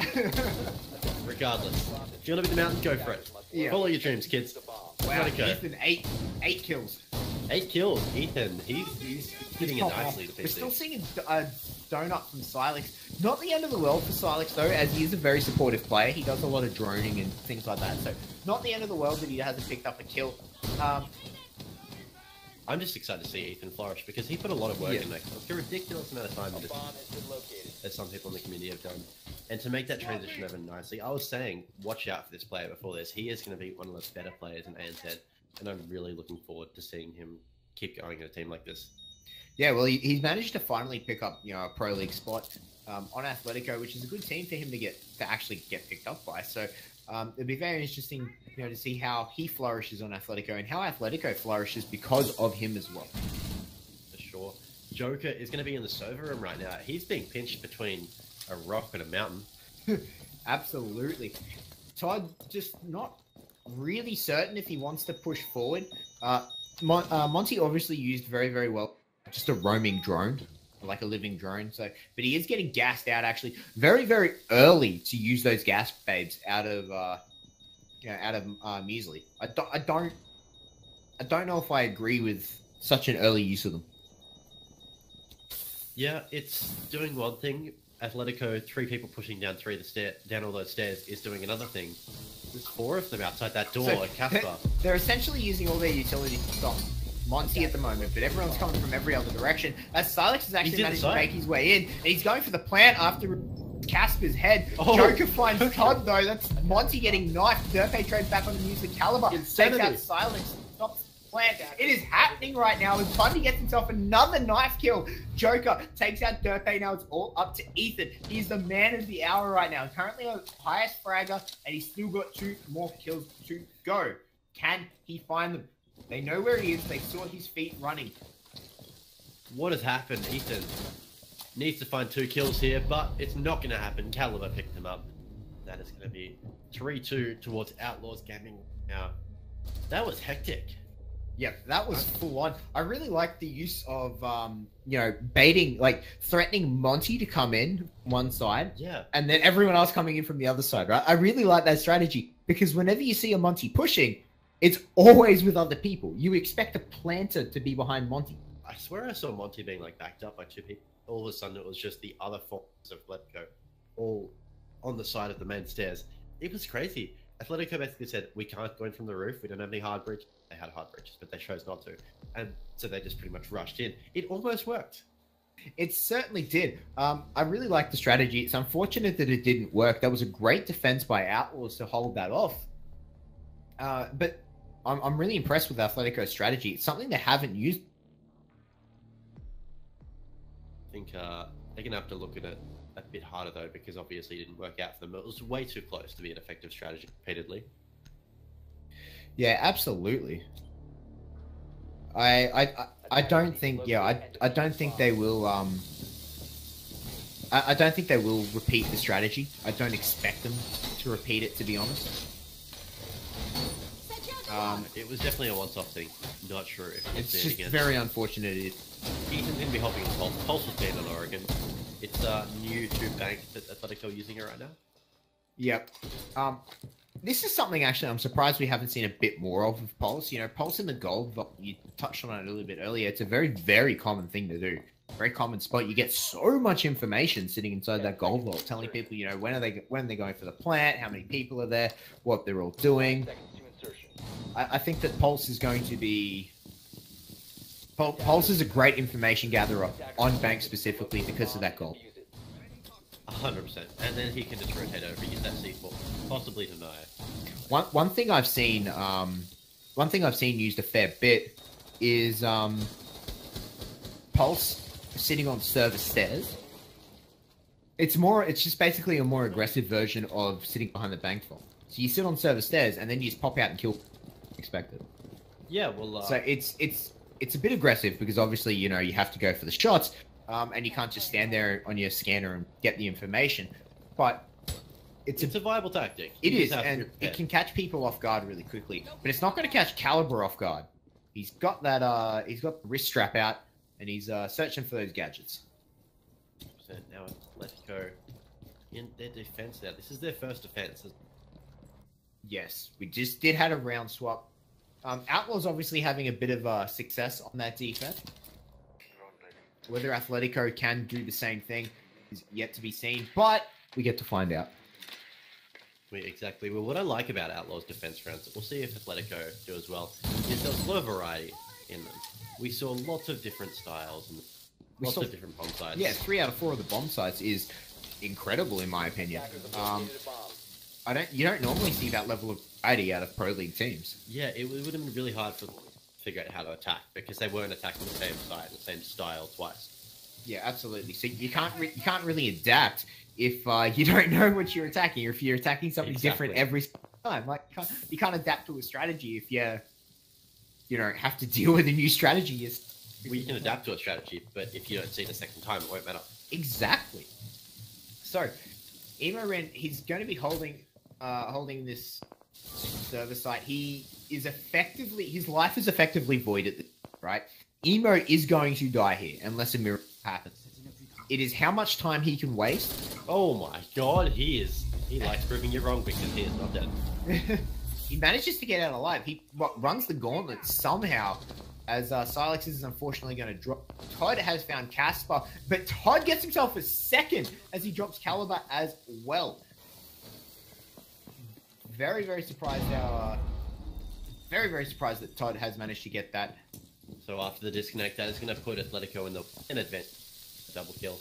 regardless, if you want to be the Mountain, go for it. Yeah. Follow your dreams, kids. Wow, Ethan, eight kills. 8 kills, Ethan. He's hitting it nicely to PC. We're still seeing a donut from Silex. Not the end of the world for Silex though, as he is a very supportive player. He does a lot of droning and things like that. So not the end of the world that he hasn't picked up a kill. I'm just excited to see Ethan flourish because he put a lot of work in like a ridiculous amount of time into as some people in the community have done. And to make that transition over nicely, I was saying, watch out for this player before this. He is going to be one of the better players in ANZ, and I'm really looking forward to seeing him keep going in a team like this. Yeah, well, he's managed to finally pick up, a pro league spot on Athletico, which is a good team for him to actually get picked up by. So it'll be very interesting, to see how he flourishes on Athletico and how Athletico flourishes because of him as well. For sure. Joker is going to be in the server room right now. He's being pinched between a rock and a mountain. Absolutely. Todd just not really certain if he wants to push forward. Monty obviously used very, very well just a roaming drone, like a living drone. So, but he is getting gassed out actually very, very early to use those gas babes out of Muesli. I don't know if I agree with such an early use of them. Yeah, it's doing one thing. Atletico, 3 people pushing down down all those stairs is doing another thing. There's 4 of them outside that door at Casper. They're essentially using all their utilities to stop Monty at the moment, but everyone's coming from every other direction. As Silex has actually managed to make his way in, and he's going for the plant after Casper's head. Oh. Joker finds Todd though. That's Monty getting knifed. Derpe trades back on the music caliber. Takes out Silex. Stops the plant. It is happening right now as Bundy gets himself another knife kill. Joker takes out Derpe. Now it's all up to Ethan. He's the man of the hour right now. Currently on highest fragger, and he's still got 2 more kills to go. Can he find them? They know where he is. They saw his feet running. What has happened? Ethan needs to find 2 kills here, but it's not going to happen. Caliber picked him up. That is going to be 3-2 towards Outlaws Gaming now. That was hectic. Yeah, that was full on. I really like the use of, baiting, like threatening Monty to come in one side. Yeah. And then everyone else coming in from the other side, right? I really like that strategy because whenever you see a Monty pushing, it's always with other people. You expect a planter to be behind Monty. I swear I saw Monty being like backed up by 2 people. All of a sudden it was just the other forms of Atletico all on the side of the main stairs. It was crazy. Atletico basically said, we can't go in from the roof. We don't have any hard bridges. They had hard bridges, but they chose not to. And so they just pretty much rushed in. It almost worked. It certainly did. I really like the strategy. It's unfortunate that it didn't work. That was a great defense by Outlaws to hold that off. But I'm really impressed with Athletico's strategy. It's something they haven't used. I think they're going to have to look at it a bit harder, though, because obviously it didn't work out for them. It was way too close to be an effective strategy repeatedly. Yeah, absolutely. I don't think I don't think they will I don't think they will repeat the strategy. I don't expect them to repeat it, to be honest. It was definitely a once-off thing. Not sure if it's just very unfortunate. Ethan's going to be helping Pulse. Pulse was banned on Oregon. It's new to bank that Athletico are using it right now. Yep. This is something actually I'm surprised we haven't seen a bit more of Pulse. Pulse in the gold, you touched on it a little bit earlier. It's a very, very common thing to do. Very common spot. You get so much information sitting inside that gold vault, telling people, when they're going for the plant, how many people are there, what they're all doing. I think that Pulse is going to be Pulse is a great information gatherer on Bank specifically because of that goal. 100%. And then he can just rotate over, use that C4, possibly deny. One thing I've seen used a fair bit is Pulse sitting on server stairs. It's just basically a more aggressive version of sitting behind the bank vault. So you sit on server stairs and then you just pop out and kill expected. Yeah, well so it's a bit aggressive because obviously, you know, you have to go for the shots, and you can't just stand there on your scanner and get the information. But it's a viable tactic. It is, and it can catch people off guard really quickly. But it's not going to catch Caliber off guard. He's got that. He's got the wrist strap out, and he's searching for those gadgets. Now Athletico in their defense. Now this is their first defense. Yes, we just did have a round swap. Outlaws obviously having a bit of success on that defense. Whether Athletico can do the same thing is yet to be seen, but we get to find out. Exactly. Well, what I like about Outlaws defense rounds, we'll see if Athletico do as well, is there's a lot of variety in them. We saw lots of different styles and lots of different bomb sites. Yeah, 3 out of 4 of the bomb sites is incredible in my opinion. You don't normally see that level of variety out of Pro League teams. Yeah, it would have been really hard to figure out how to attack because they weren't attacking the same side, the same style twice. Yeah, absolutely. So you can't really adapt if you don't know what you're attacking, or if you're attacking something different every time. Like you can't adapt to a strategy if you don't have to deal with a new strategy. Well, you can adapt to a strategy, but if you don't see it a second time, it won't matter. Exactly. So, Emo Ren, he's going to be holding this server site. His life is effectively void at this, right? Emo is going to die here unless a miracle happens. It is how much time he can waste. Oh my god, he likes proving you wrong because he is not dead. He manages to get out alive. He runs the gauntlet somehow, as Silex is unfortunately going to drop. Todd has found Casper, but Todd gets himself a second as he drops Caliber as well. Very, very surprised very surprised that Todd has managed to get that. So after the disconnect, that is going to put Athletico in advance. Double kill.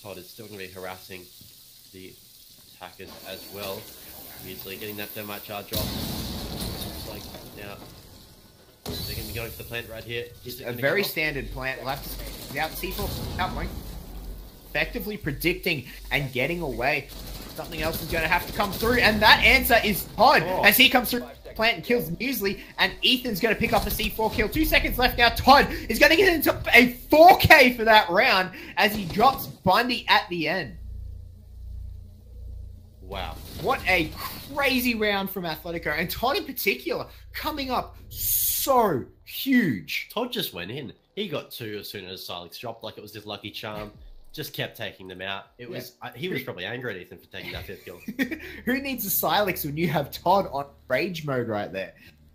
Todd is still going to be harassing the attackers as well. Easily getting that thermite charge off. Looks like now they're going to be going for the plant right here. A very standard plant. We'll have to without C4 outpoint. Effectively predicting and getting away. Something else is going to have to come through, and that answer is Todd as he comes through plant and kills Muesli, and Ethan's going to pick up a C4 kill. 2 seconds left now. Todd is going to get into a 4K for that round as he drops Bundy at the end. Wow. What a crazy round from Athletico, and Todd in particular coming up so huge. Todd just went in. He got 2 as soon as Silex dropped like it was his lucky charm. Just kept taking them out. He was probably angry at Ethan for taking that 5th kill. Who needs a Silex when you have Todd on rage mode right there?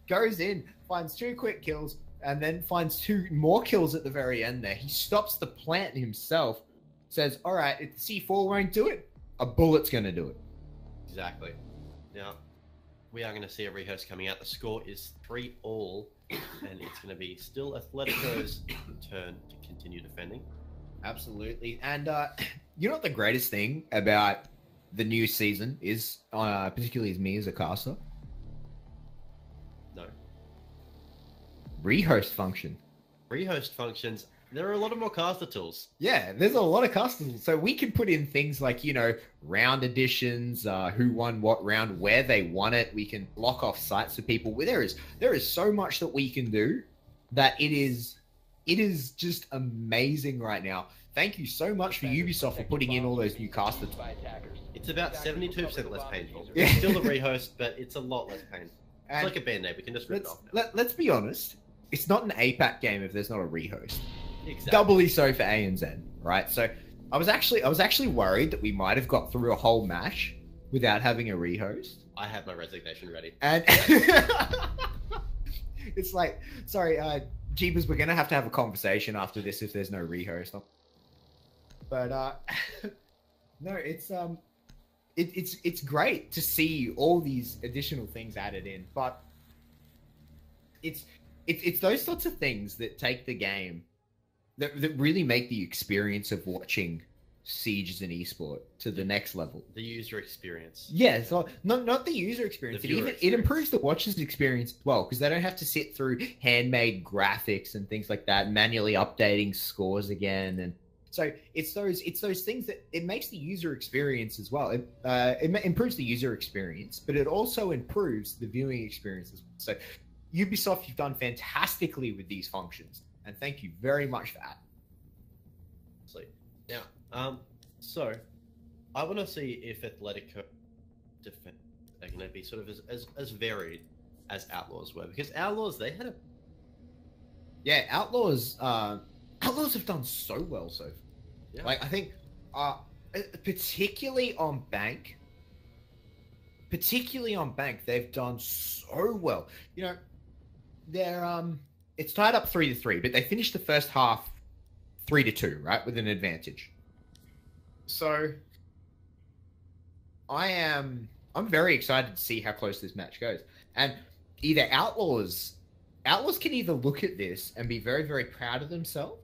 Goes in, finds 2 quick kills, and then finds 2 more kills at the very end there. He stops the plant himself, says, all right, if the C4 won't do it, a bullet's going to do it. Exactly. Now, we are going to see a rehearse coming out. The score is 3-all, and it's going to be still Atletico's turn to continue defending. Absolutely. And you know what the greatest thing about the new season is, particularly as me as a caster? No. Rehost function. Rehost functions. There are a lot of more caster tools. Yeah, there's a lot of caster tools. So we can put in things like, you know, round additions, who won what round, where they won it. We can block off sites for people. There is so much that we can do that it is just amazing right now. Thank you so much for Ubisoft for putting in all those new caster tools. It's about 72% less painful. It's still a rehost, but it's a lot less painful. It's like a band-aid. We can just rip it off now. Let's be honest. It's not an APAC game if there's not a rehost. Exactly. Doubly so for ANZ, right? So I was actually worried that we might have got through a whole match without having a rehost. I have my resignation ready. And it's like, sorry, Jeepers, we're gonna have to have a conversation after this if there's no rehost. But no, it's great to see all these additional things added in, but it's those sorts of things that take the game, that really make the experience of watching Siege as an esport to the next level. The user experience. Yeah, so not the user experience. It improves the watcher's experience as well, because they don't have to sit through handmade graphics and things like that, manually updating scores again, and so it's those things that it makes the user experience as well. It improves the user experience, but it also improves the viewing experience as well. So Ubisoft, you've done fantastically with these functions, and thank you very much for that. Now, so I want to see if Athletico defense are going to be sort of as varied as Outlaws were, because Outlaws, they had a Outlaws have done so well so far. Yeah. Like, I think particularly on Bank, they've done so well. You know, they're it's tied up 3-3, but they finished the first half 3-2, right, with an advantage. So I'm very excited to see how close this match goes. And either Outlaws can either look at this and be very, very proud of themselves,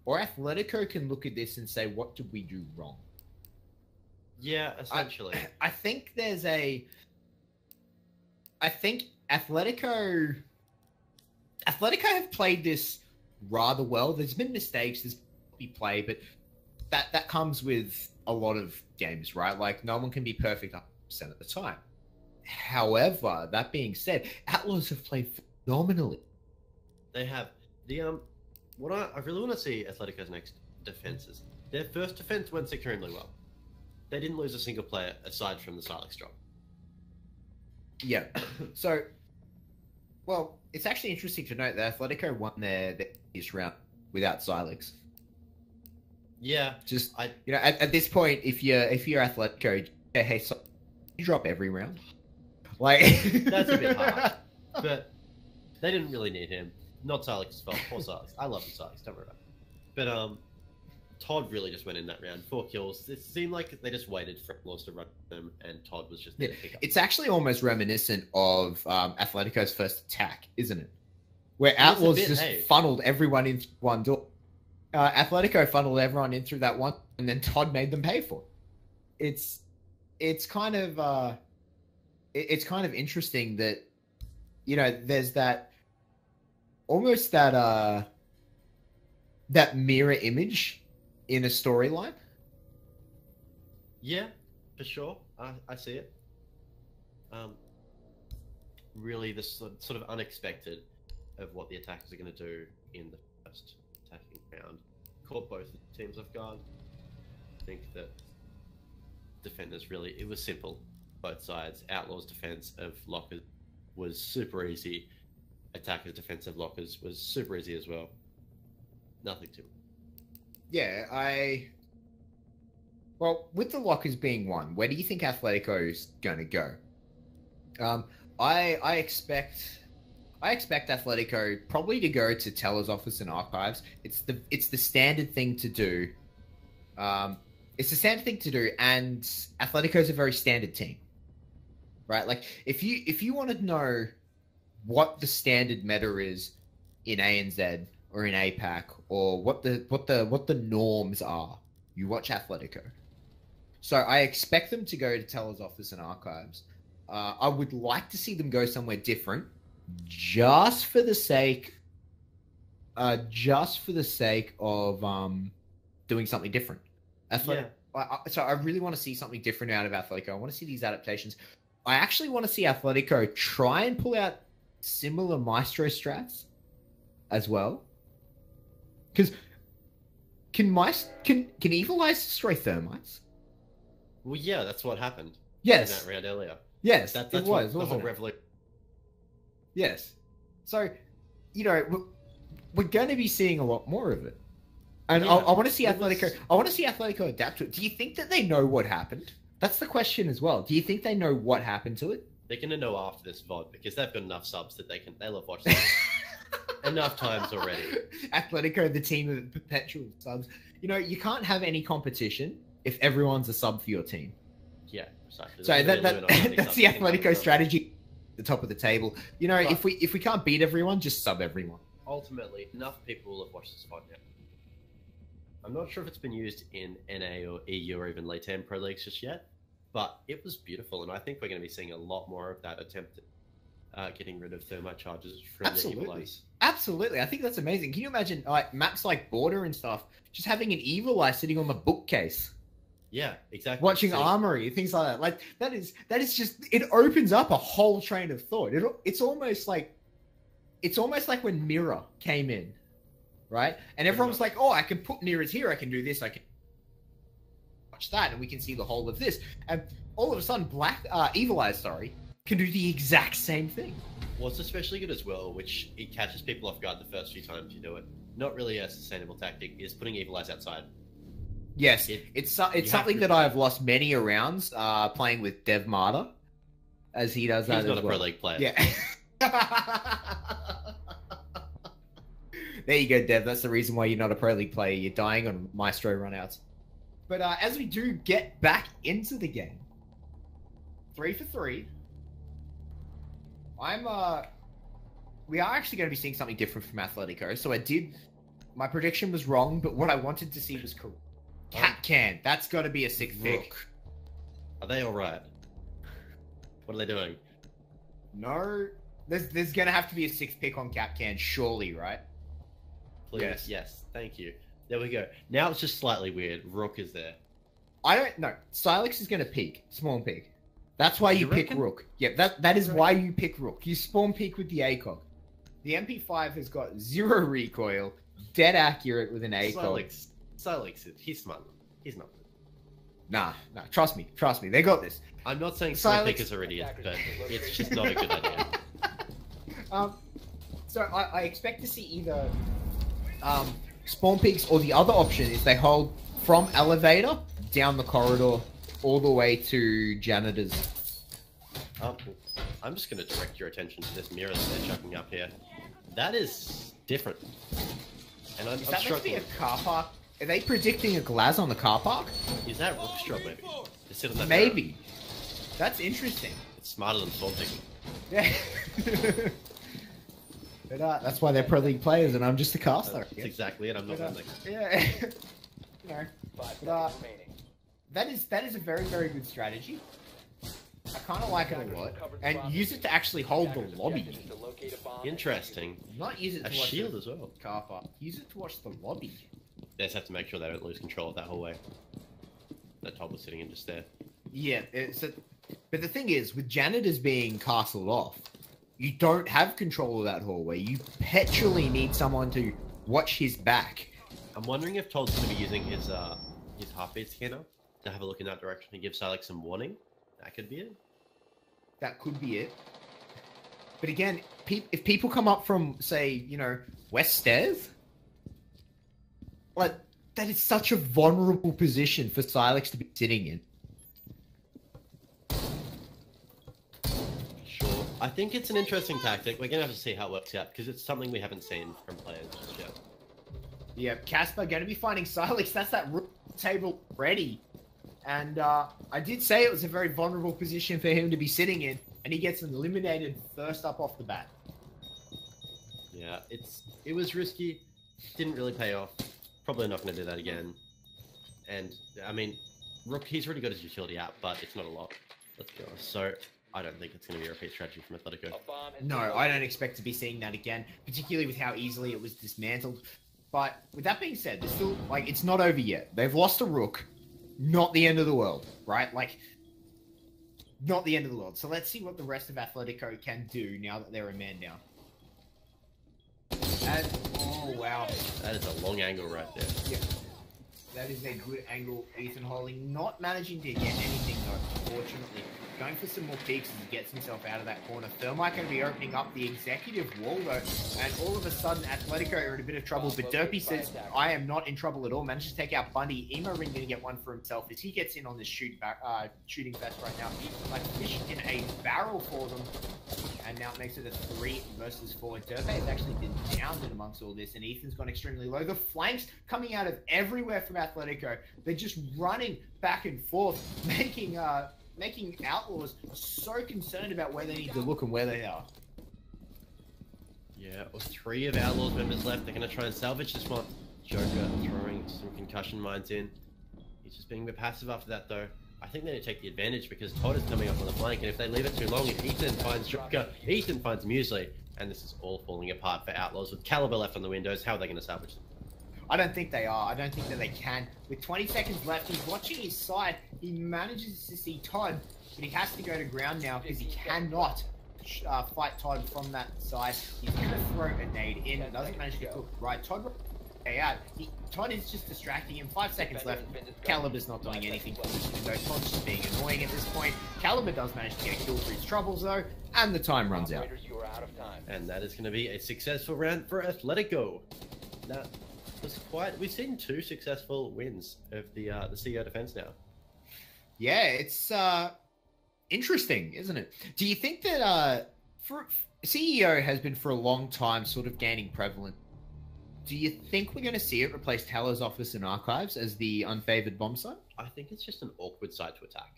or Athletico can look at this and say, what did we do wrong? Yeah, essentially. I think Athletico have played this rather well. There's been mistakes, there's probably play, but that comes with a lot of games, right? Like, no one can be perfect 100% of the time. However, that being said, Outlaws have played phenomenally. They have. What I really want to see Atletico's next defenses. Their first defense went extremely well. They didn't lose a single player aside from the Silex drop. Yeah. So, well, it's actually interesting to note that Athletico won their this round without Silex. Yeah, at this point, if you're Athletico, hey, so you drop every round. Like, that's a bit hard, but they didn't really need him. Not Silex's fault. Poor Silex. I love the Silex. Don't worry about it. But Todd really just went in that round. 4 kills. It seemed like they just waited for Outlaws to run them, and Todd was just there to pick up. It's actually almost reminiscent of Atletico's first attack, isn't it? Where Outlaws just funneled everyone into one door. Athletico funneled everyone in through that one, and then Todd made them pay for it. It's kind of interesting that, you know, there's that almost that mirror image in a storyline. Yeah, for sure. I see it. Really, this sort of unexpected of what the attackers are going to do in the first attacking round caught both teams off guard. I think that defenders really, it was simple, both sides. Outlaws' defense of lockers was super easy. Attackers' defense of lockers was super easy as well. Nothing to it. Yeah, well, with the lockers being one, where do you think Atletico's going to go? I expect Athletico probably to go to Teller's office and archives. It's the standard thing to do. It's the standard thing to do, and Atletico's a very standard team, right? Like, if you want to know what the standard meta is in ANZ or in APAC, or what the norms are, you watch Athletico. So I expect them to go to Teller's office and archives. I would like to see them go somewhere different, just for the sake of doing something different. So I really want to see something different out of Athletico. I want to see these adaptations. I actually want to see Athletico try and pull out similar Maestro strats as well. Because can Evil Eyes destroy Thermites? Well, yeah, that's what happened. Yes. In that round earlier. Yes, that's it was. The whole revolution. Yes. So, you know, we're going to be seeing a lot more of it. And yeah, I want to see Athletico. I want to see Athletico adapt to it. Do you think that they know what happened? That's the question as well. Do you think they know what happened to it? They're going to know after this VOD, because they've got enough subs that they love watching it enough times already. Athletico, the team of perpetual subs. You know, you can't have any competition if everyone's a sub for your team. Yeah, exactly. So that's the Athletico strategy. the top of the table. You know, But- if we can't beat everyone, just sub everyone. Ultimately, enough people will have watched this spot now. I'm not sure if it's been used in NA or EU or even Latam Pro Leagues just yet, but it was beautiful, and I think we're going to be seeing a lot more of that attempt at getting rid of thermite charges from Absolutely. the Evil Eyes. Absolutely, I think that's amazing. Can you imagine like maps like Border and stuff, just having an Evil Eye sitting on the bookcase, Yeah, exactly. watching So- Armory, things like that? Like that is just, it opens up a whole train of thought. It's almost like when Mirror came in, right? And everyone was like, "Oh, I can put mirrors here. I can do this. I can watch that, and we can see the whole of this." And all of a sudden, Evil Eyes, can do the exact same thing. What's especially good as well, which it catches people off guard the first few times you do it, not really a sustainable tactic, is putting Evil Eyes outside. Yes, It- it's have something to- that I've lost many a rounds playing with Dev Marta, as he does that He's not as a well. Pro League player. Yeah. There you go, Dev. That's the reason why you're not a Pro League player. You're dying on Maestro runouts. But as we do get back into the game, 3 for 3. We are actually going to be seeing something different from Athletico. So my prediction was wrong, but what I wanted to see was correct. Capcan, that's got to be a 6th pick. Rook. Are they alright? What are they doing? No, there's going to have to be a 6th pick on Capcan, surely, right? Please. Yes. Thank you. There we go. Now it's just slightly weird. Rook is there. I don't know. Silex is going to peek. Spawn peek. That's why you pick reckon? Rook. Yeah, that is why you pick Rook. You spawn peek with the ACOG. The MP5 has got 0 recoil, dead accurate with an ACOG. Silex, he's smart. He's not. Nah, trust me. They got this. I'm not saying Silex- spawn pickers are idiots, but it's just not a good idea. So I expect to see either spawn peaks, or the other option is they hold from elevator down the corridor all the way to janitors. I'm just going to direct your attention to this mirror that they're chucking up here. That is different. And I'm Is that meant to be struggling. a car park? Are they predicting a glass on the car park? Is that Rook's job, maybe? To sit on that Maybe. mirror? That's interesting. It's smarter than spawn picking. Yeah. But that's why they're Pro League players, and I'm just a caster. That's exactly it. I'm not But, one yeah. You know, 5 But, seconds remaining. that is a very, very good strategy. I kind of like it a lot, and use it to actually hold the Attackers' lobby. objective is to locate a bomb and Interesting. Not use it A to watch shield the as well. car park. Use it to watch the lobby. They just have to make sure they don't lose control of that hallway. That Todd was sitting in just there. Yeah, but the thing is, with janitors being castled off, you don't have control of that hallway. You perpetually need someone to watch his back. I'm wondering if Todd's going to be using his heartbeat scanner to have a look in that direction and give Silex some warning. That could be it. That could be it. But again, if people come up from, say, you know, West Stairs, like, that is such a vulnerable position for Silex to be sitting in. Sure. I think it's an interesting tactic. We're going to have to see how it works out because it's something we haven't seen from players just yet. Yeah, Casper going to be finding Silex. That's that rook table ready. And I did say it was a very vulnerable position for him to be sitting in, and he gets eliminated first up off the bat. Yeah, it was risky. Didn't really pay off. Probably not going to do that again. And, I mean, Rook, he's already got his utility out, but it's not a lot. Let's be honest. So, I don't think it's going to be a repeat strategy from Athletico. a bomb has No, been I don't located. expect to be seeing that again, particularly with how easily it was dismantled. But with that being said, there's still, like, it's not over yet. They've lost a rook. Not the end of the world, right? Like, not the end of the world. So let's see what the rest of Athletico can do now that they're a man down. And, oh, wow. That is a long angle right there. Yeah. That is a good angle. Ethan Holding not managing to get anything, though, fortunately. Going for some more peaks as he gets himself out of that corner. Thermite going to be opening up the executive wall, though. And all of a sudden, Athletico are in a bit of trouble. But Derpy says, I am not in trouble at all. Manages to take out Bundy. Emo Ring going to get one for himself as he gets in on this shooting fest right now. Like fish in a barrel for them. And now it makes it a 3 versus 4. Derpy has actually been downed in amongst all this. And Ethan's gone extremely low. The flanks coming out of everywhere from Athletico. They're just running back and forth, making making Outlaws so concerned about where they need to look and where they are. Yeah, or 3 of Outlaws members left. They're going to try and salvage this one. Joker throwing some concussion mines in. He's just being a bit passive after that, though. I think they need to take the advantage because Todd is coming up on the flank, and if they leave it too long, if Ethan finds Joker, Ethan finds Muesli, and this is all falling apart for Outlaws with Caliber left on the windows. How are they going to salvage them? I don't think they are. I don't think that they can. With 20 seconds left, he's watching his side. He manages to see Todd, but he has to go to ground now because he cannot fight Todd from that side. He's going to throw a nade in. Doesn't manage to get hooked right. Todd out. Todd is just distracting him. 5 seconds left. Caliber's not doing anything for this window. Todd's just being annoying at this point. Caliber does manage to get a kill for his troubles though, and the time runs out. And that is going to be a successful round for Athletico. Now, we've seen 2 successful wins of the CEO defense now. Yeah, it's interesting, isn't it? Do you think that for CEO has been for a long time sort of gaining prevalence? Do you think we're going to see it replace Taller's office and archives as the unfavored bomb site? I think it's just an awkward site to attack.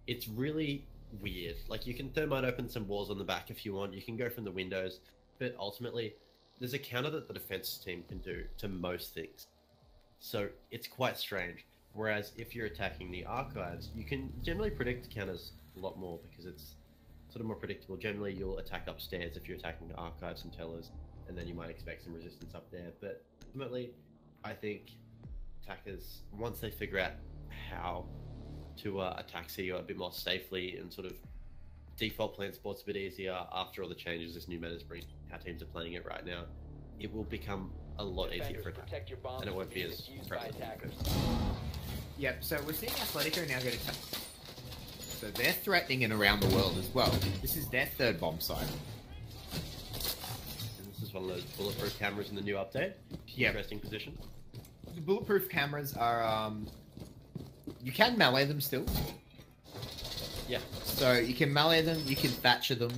It's really weird. Like, you can thermite open some walls on the back if you want. You can go from the windows, but ultimately, there's a counter that the defense team can do to most things. So it's quite strange. Whereas if you're attacking the archives, you can generally predict counters a lot more because it's sort of more predictable. Generally, you'll attack upstairs if you're attacking the archives and tellers, and then you might expect some resistance up there. But ultimately, I think attackers, once they figure out how to attack CEO a bit more safely and sort of default plan sports a bit easier after all the changes this new meta's bring, how teams are playing it right now, it will become a lot easier for attack, and it won't be as prevalent. Yep, so we're seeing Athletico now go to so they're threatening it around the world as well. This is their 3rd bomb site. And this is one of those bulletproof cameras in the new update. Yep. Interesting position. The bulletproof cameras are, you can melee them still. Yeah. So you can melee them, you can Thatcher them.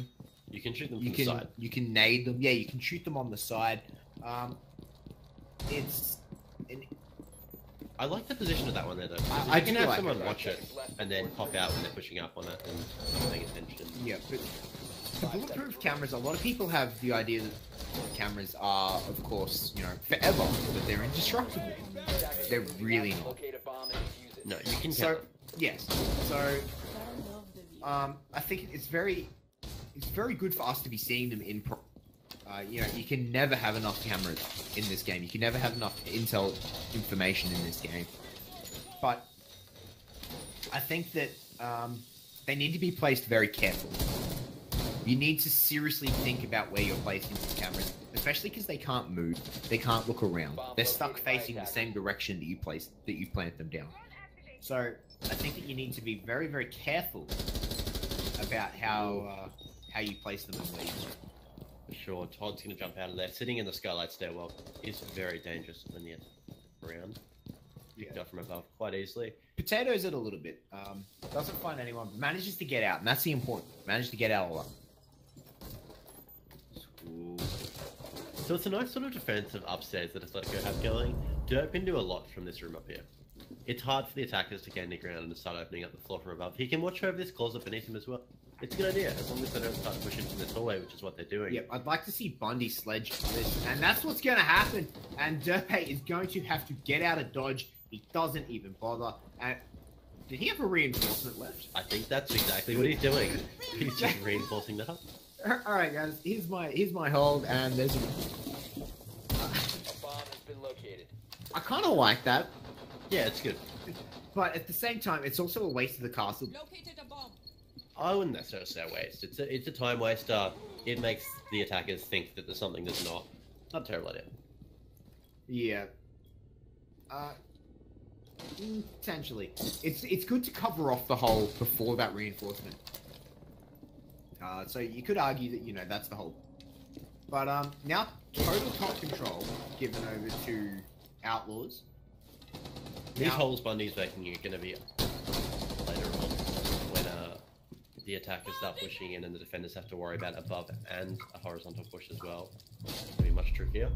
You can shoot them from the side. You can nade them. Yeah, you can shoot them on the side. I like the position of that one there, though. I can do have like someone it. watch it and then pop out when they're pushing up on it and paying attention. Yeah, but the bulletproof cameras, a lot of people have the idea that cameras are, of course, you know, forever, but they're indestructible. They're really not. No, you can So, yes. So, I think it's very good for us to be seeing them in you know, you can never have enough cameras in this game. You can never have enough intel information in this game. But I think that they need to be placed very carefully. You need to seriously think about where you're placing these cameras, especially because they can't move. They can't look around. They're stuck facing the same direction that you plant them down. So I think that you need to be very, very careful about how you place them and where you put them. For sure, Todd's going to jump out of there. Sitting in the skylight stairwell is very dangerous when the around. Picked up from above quite easily. Potatoes it a little bit. Doesn't find anyone, but manages to get out, and that's the important. Managed to get out alive. So it's a nice sort of defensive upstairs that Athletico have going. Derp can do a lot from this room up here. It's hard for the attackers to gain the ground and to start opening up the floor from above. He can watch over this closet beneath him as well. It's a good idea, as long as they don't start pushing from this hallway, which is what they're doing. Yep, I'd like to see Bundy sledge this, and that's what's going to happen. And Derpe is going to have to get out of dodge. He doesn't even bother. And did he have a reinforcement left? I think that's exactly what he's doing. He's just reinforcing that up. All right, guys. Here's my hold, and there's a bomb has been located. I kind of like that. Yeah, it's good. But at the same time, it's also a waste of the castle. Located a bomb. I wouldn't necessarily say a waste. It's a time waster. It makes the attackers think that there's something that's not. Not a terrible idea. Yeah. Potentially. It's good to cover off the hole before that reinforcement. So you could argue that, you know, that's the whole. But now total top control given over to Outlaws. These holes Bundy's making are going to be later on when the attackers start pushing in and the defenders have to worry about above and a horizontal push as well. It's going to be much trickier.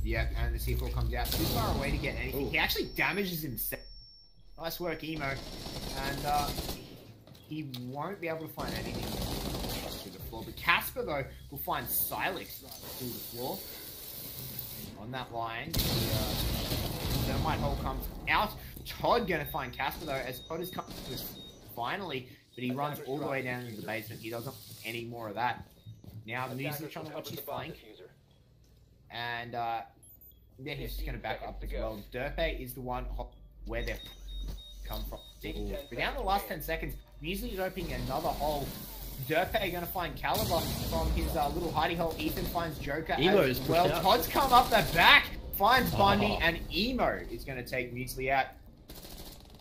Yeah, and the C4 comes out too far away to get anything. Ooh. He actually damages himself. Nice work, Emo. And he won't be able to find anything through the floor. But Casper, though, will find Silex through the floor. On that line, the Thermite hole comes out. Todd going to find Casper, though, as Todd is coming to us finally. But he runs all the way down into the basement. He doesn't want any more of that. Now, Muesli trying to watch his flank. And, yeah, he's just going to back up as well. Derpe is the one where they've come from. But down the last 10 seconds, Muesli is opening another hole. Derpe going to find Caliber from his little hidey hole. Ethan finds Joker as well. Todd's come up the back, finds Bundy, and Emo is going to take Muesli out.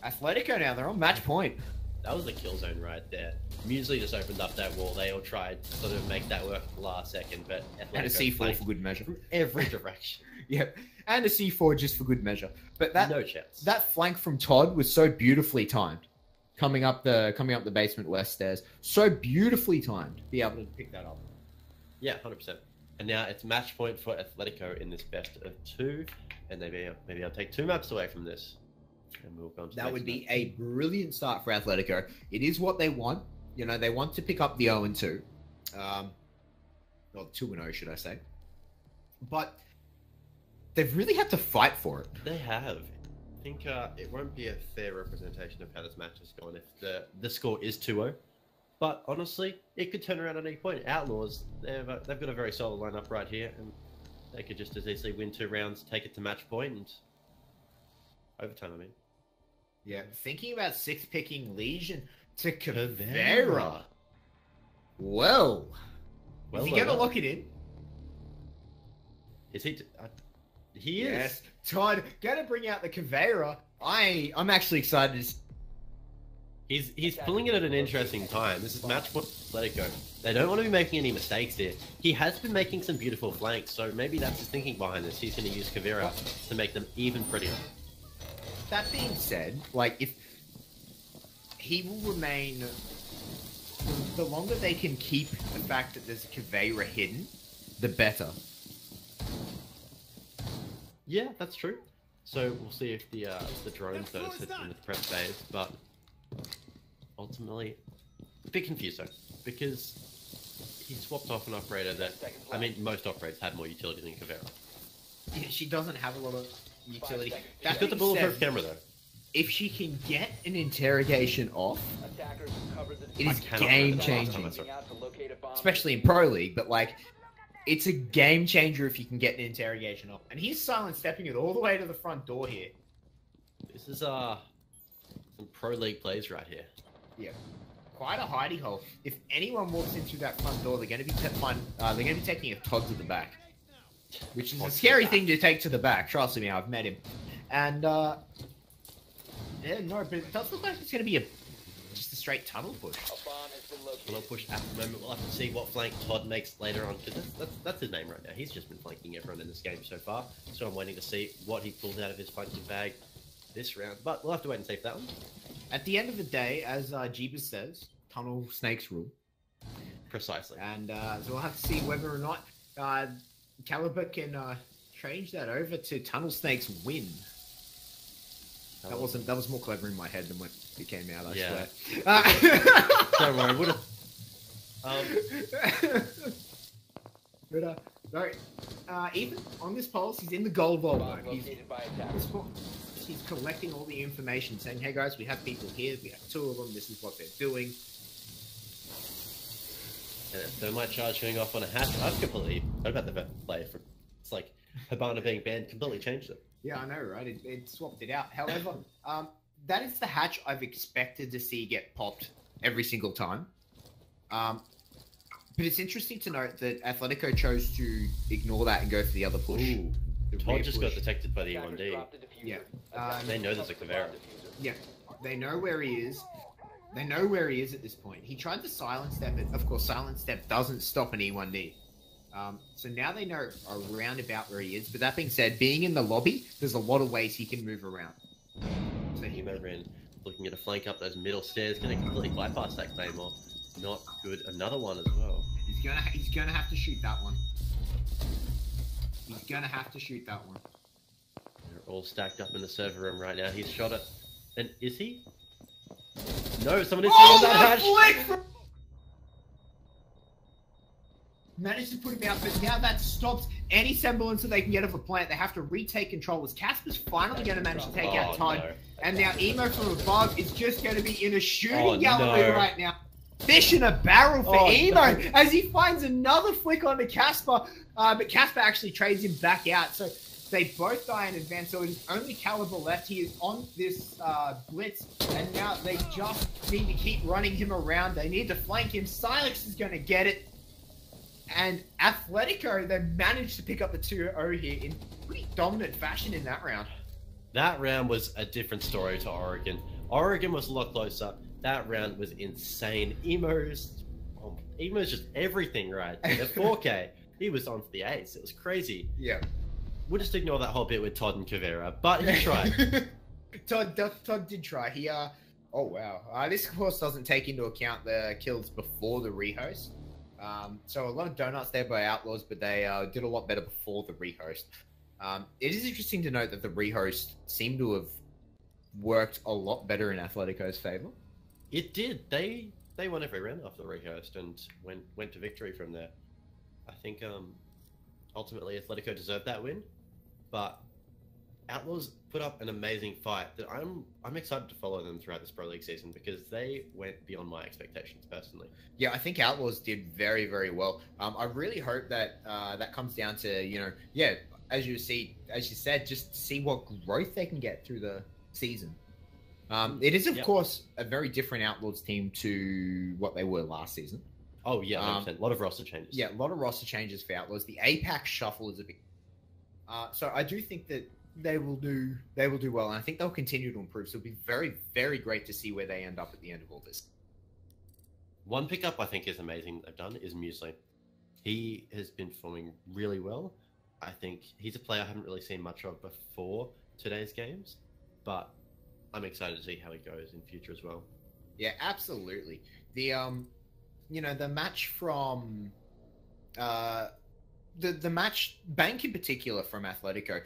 Atletico now, they're on match point. That was the kill zone right there. Muesli just opened up that wall. They all tried to sort of make that work at the last second, but Atletico and a C4 for good measure. From every direction. Yep, and a C4 just for good measure. But that no chance. That flank from Todd was so beautifully timed, coming up the basement west stairs. So beautifully timed to be able to pick that up. Yeah, 100%. And now it's match point for Atletico in this best of 2, and maybe I'll take 2 maps away from this. And we'll go on to that would be a brilliant start for Atletico. It is what they want. You know, they want to pick up the 0-2. Or 2-0, should I say. But they've really had to fight for it. They have. I think it won't be a fair representation of how this match has gone if the score is 2-0. But honestly, it could turn around at any point. Outlaws, they've got a very solid lineup right here, and they could just as easily win 2 rounds, take it to match point, and overtime, I mean. Yeah, thinking about 6-picking Legion to Caveira. Well, is he going to lock it in? Is he? He is. Yes. Todd, going to bring out the Caveira. I'm actually excited. He's pulling it at an interesting time. This is match point Atletico. They don't want to be making any mistakes here. He has been making some beautiful flanks, so maybe that's his thinking behind this. He's going to use Caveira to make them even prettier. That being said, like, if he will remain, the longer they can keep the fact that there's a Caveira hidden, the better. Yeah, that's true. So we'll see if the drones notice it in the prep phase, but ultimately, a bit confused though, because he swapped off an operator that, I mean, most operators have more utility than Caveira. Yeah, she doesn't have a lot of utility. She's got the bulletproof camera though. If she can get an interrogation off, it is game changing. Especially in Pro League, but like, it's a game changer if you can get an interrogation off. And he's silent stepping it all the way to the front door here. This is some Pro League plays right here. Yeah, quite a hidey hole. If anyone walks in through that front door, they're going to be taking a Todd to the back, which is a scary thing to take to the back. Trust me, I've met him. And yeah, no, but it does look like it's going to be just a straight tunnel push. Tunnel push at the moment. We'll have to see what flank Todd makes later on, because that's his name right now. He's just been flanking everyone in this game so far. So I'm waiting to see what he pulls out of his flanking bag this round. But we'll have to wait and see for that one. At the end of the day, as Jeebus says, tunnel snakes rule. Precisely. And so we'll have to see whether or not Caliber can change that over to tunnel snakes win. That was more clever in my head than when it came out, I swear. Don't worry, would have. But even on this pulse, he's in the gold vault mode. He's collecting all the information, saying, "Hey guys, we have people here. We have 2 of them. This is what they're doing." And Thermite charge going off on a hatch. I've completely heard about the play. It's like Habana being banned completely changed it. Yeah, I know, right? It swapped it out. However, that is the hatch I've expected to see get popped every single time. But it's interesting to note that Athletico chose to ignore that and go for the other push. Ooh. Todd just got detected by the E1D. Yeah. They know there's a Caveira. Yeah. They know where he is. They know where he is at this point. He tried to silent step it. Of course, silent step doesn't stop an E1D. So now they know around about where he is. But that being said, being in the lobby, there's a lot of ways he can move around. So he remember in looking at a flank up those middle stairs, going to completely bypass that Claymore. Not good. Another one as well. He's gonna have to shoot that one. He's gonna have to shoot that one. They're all stacked up in the server room right now. He's shot it. And is he? No, someone is stealing that hatch. Managed to put him out, but now that stops any semblance that they can get of a plant. They have to retake control as Casper's finally going to manage to take out Todd. No. And now Emo from above is just going to be in a shooting gallery right now. Fish in a barrel for Emo as he finds another flick onto Casper. But Casper actually trades him back out. So they both die in advance. So it is only Caliber left. He is on this blitz. And now they just need to keep running him around. They need to flank him. Silex is going to get it. And Athletico, they managed to pick up the 2-0 here in pretty dominant fashion in that round. That round was a different story to Oregon. Oregon was a lot closer. That round was insane. Emo's just everything, right? At 4K, he was on for the ace. It was crazy. Yeah. We'll just ignore that whole bit with Todd and Caveira, but he tried. Todd did try. He, oh wow. This, of course, doesn't take into account the kills before the rehost. So a lot of donuts there by Outlaws, but they did a lot better before the rehost. It is interesting to note that the rehost seemed to have worked a lot better in Atletico's favor. It did. They won every round after the rehost and went to victory from there. I think ultimately Atletico deserved that win, but Outlaws put up an amazing fight that I'm excited to follow them throughout this Pro League season because they went beyond my expectations personally. Yeah, I think Outlaws did very, very well. I really hope that that comes down to, as you said, just see what growth they can get through the season. It is, of course, a very different Outlaws team to what they were last season. Oh, yeah, 100%. A lot of roster changes. Yeah, a lot of roster changes for Outlaws. The APAC shuffle is a big... so I do think that they will do well, and I think they'll continue to improve. So it'll be very, very great to see where they end up at the end of all this. One pickup I think is amazing they've done is Muesli. He has been performing really well. I think he's a player I haven't really seen much of before today's games, but I'm excited to see how he goes in future as well. Yeah, absolutely. The the match from the match bank in particular from Athletico.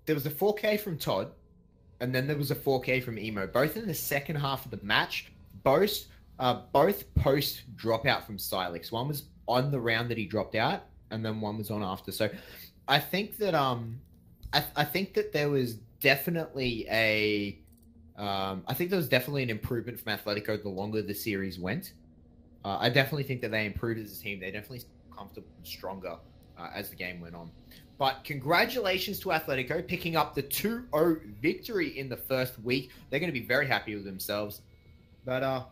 There was a 4K from Todd, and then there was a 4K from Emo. Both in the second half of the match, both post dropout from Silex. One was on the round that he dropped out, and then one was on after. So I think that I think that there was definitely an improvement from Atletico the longer the series went. I definitely think that they improved as a team. They definitely comfortable and stronger as the game went on. But congratulations to Athletico picking up the 2-0 victory in the first week. They're going to be very happy with themselves. But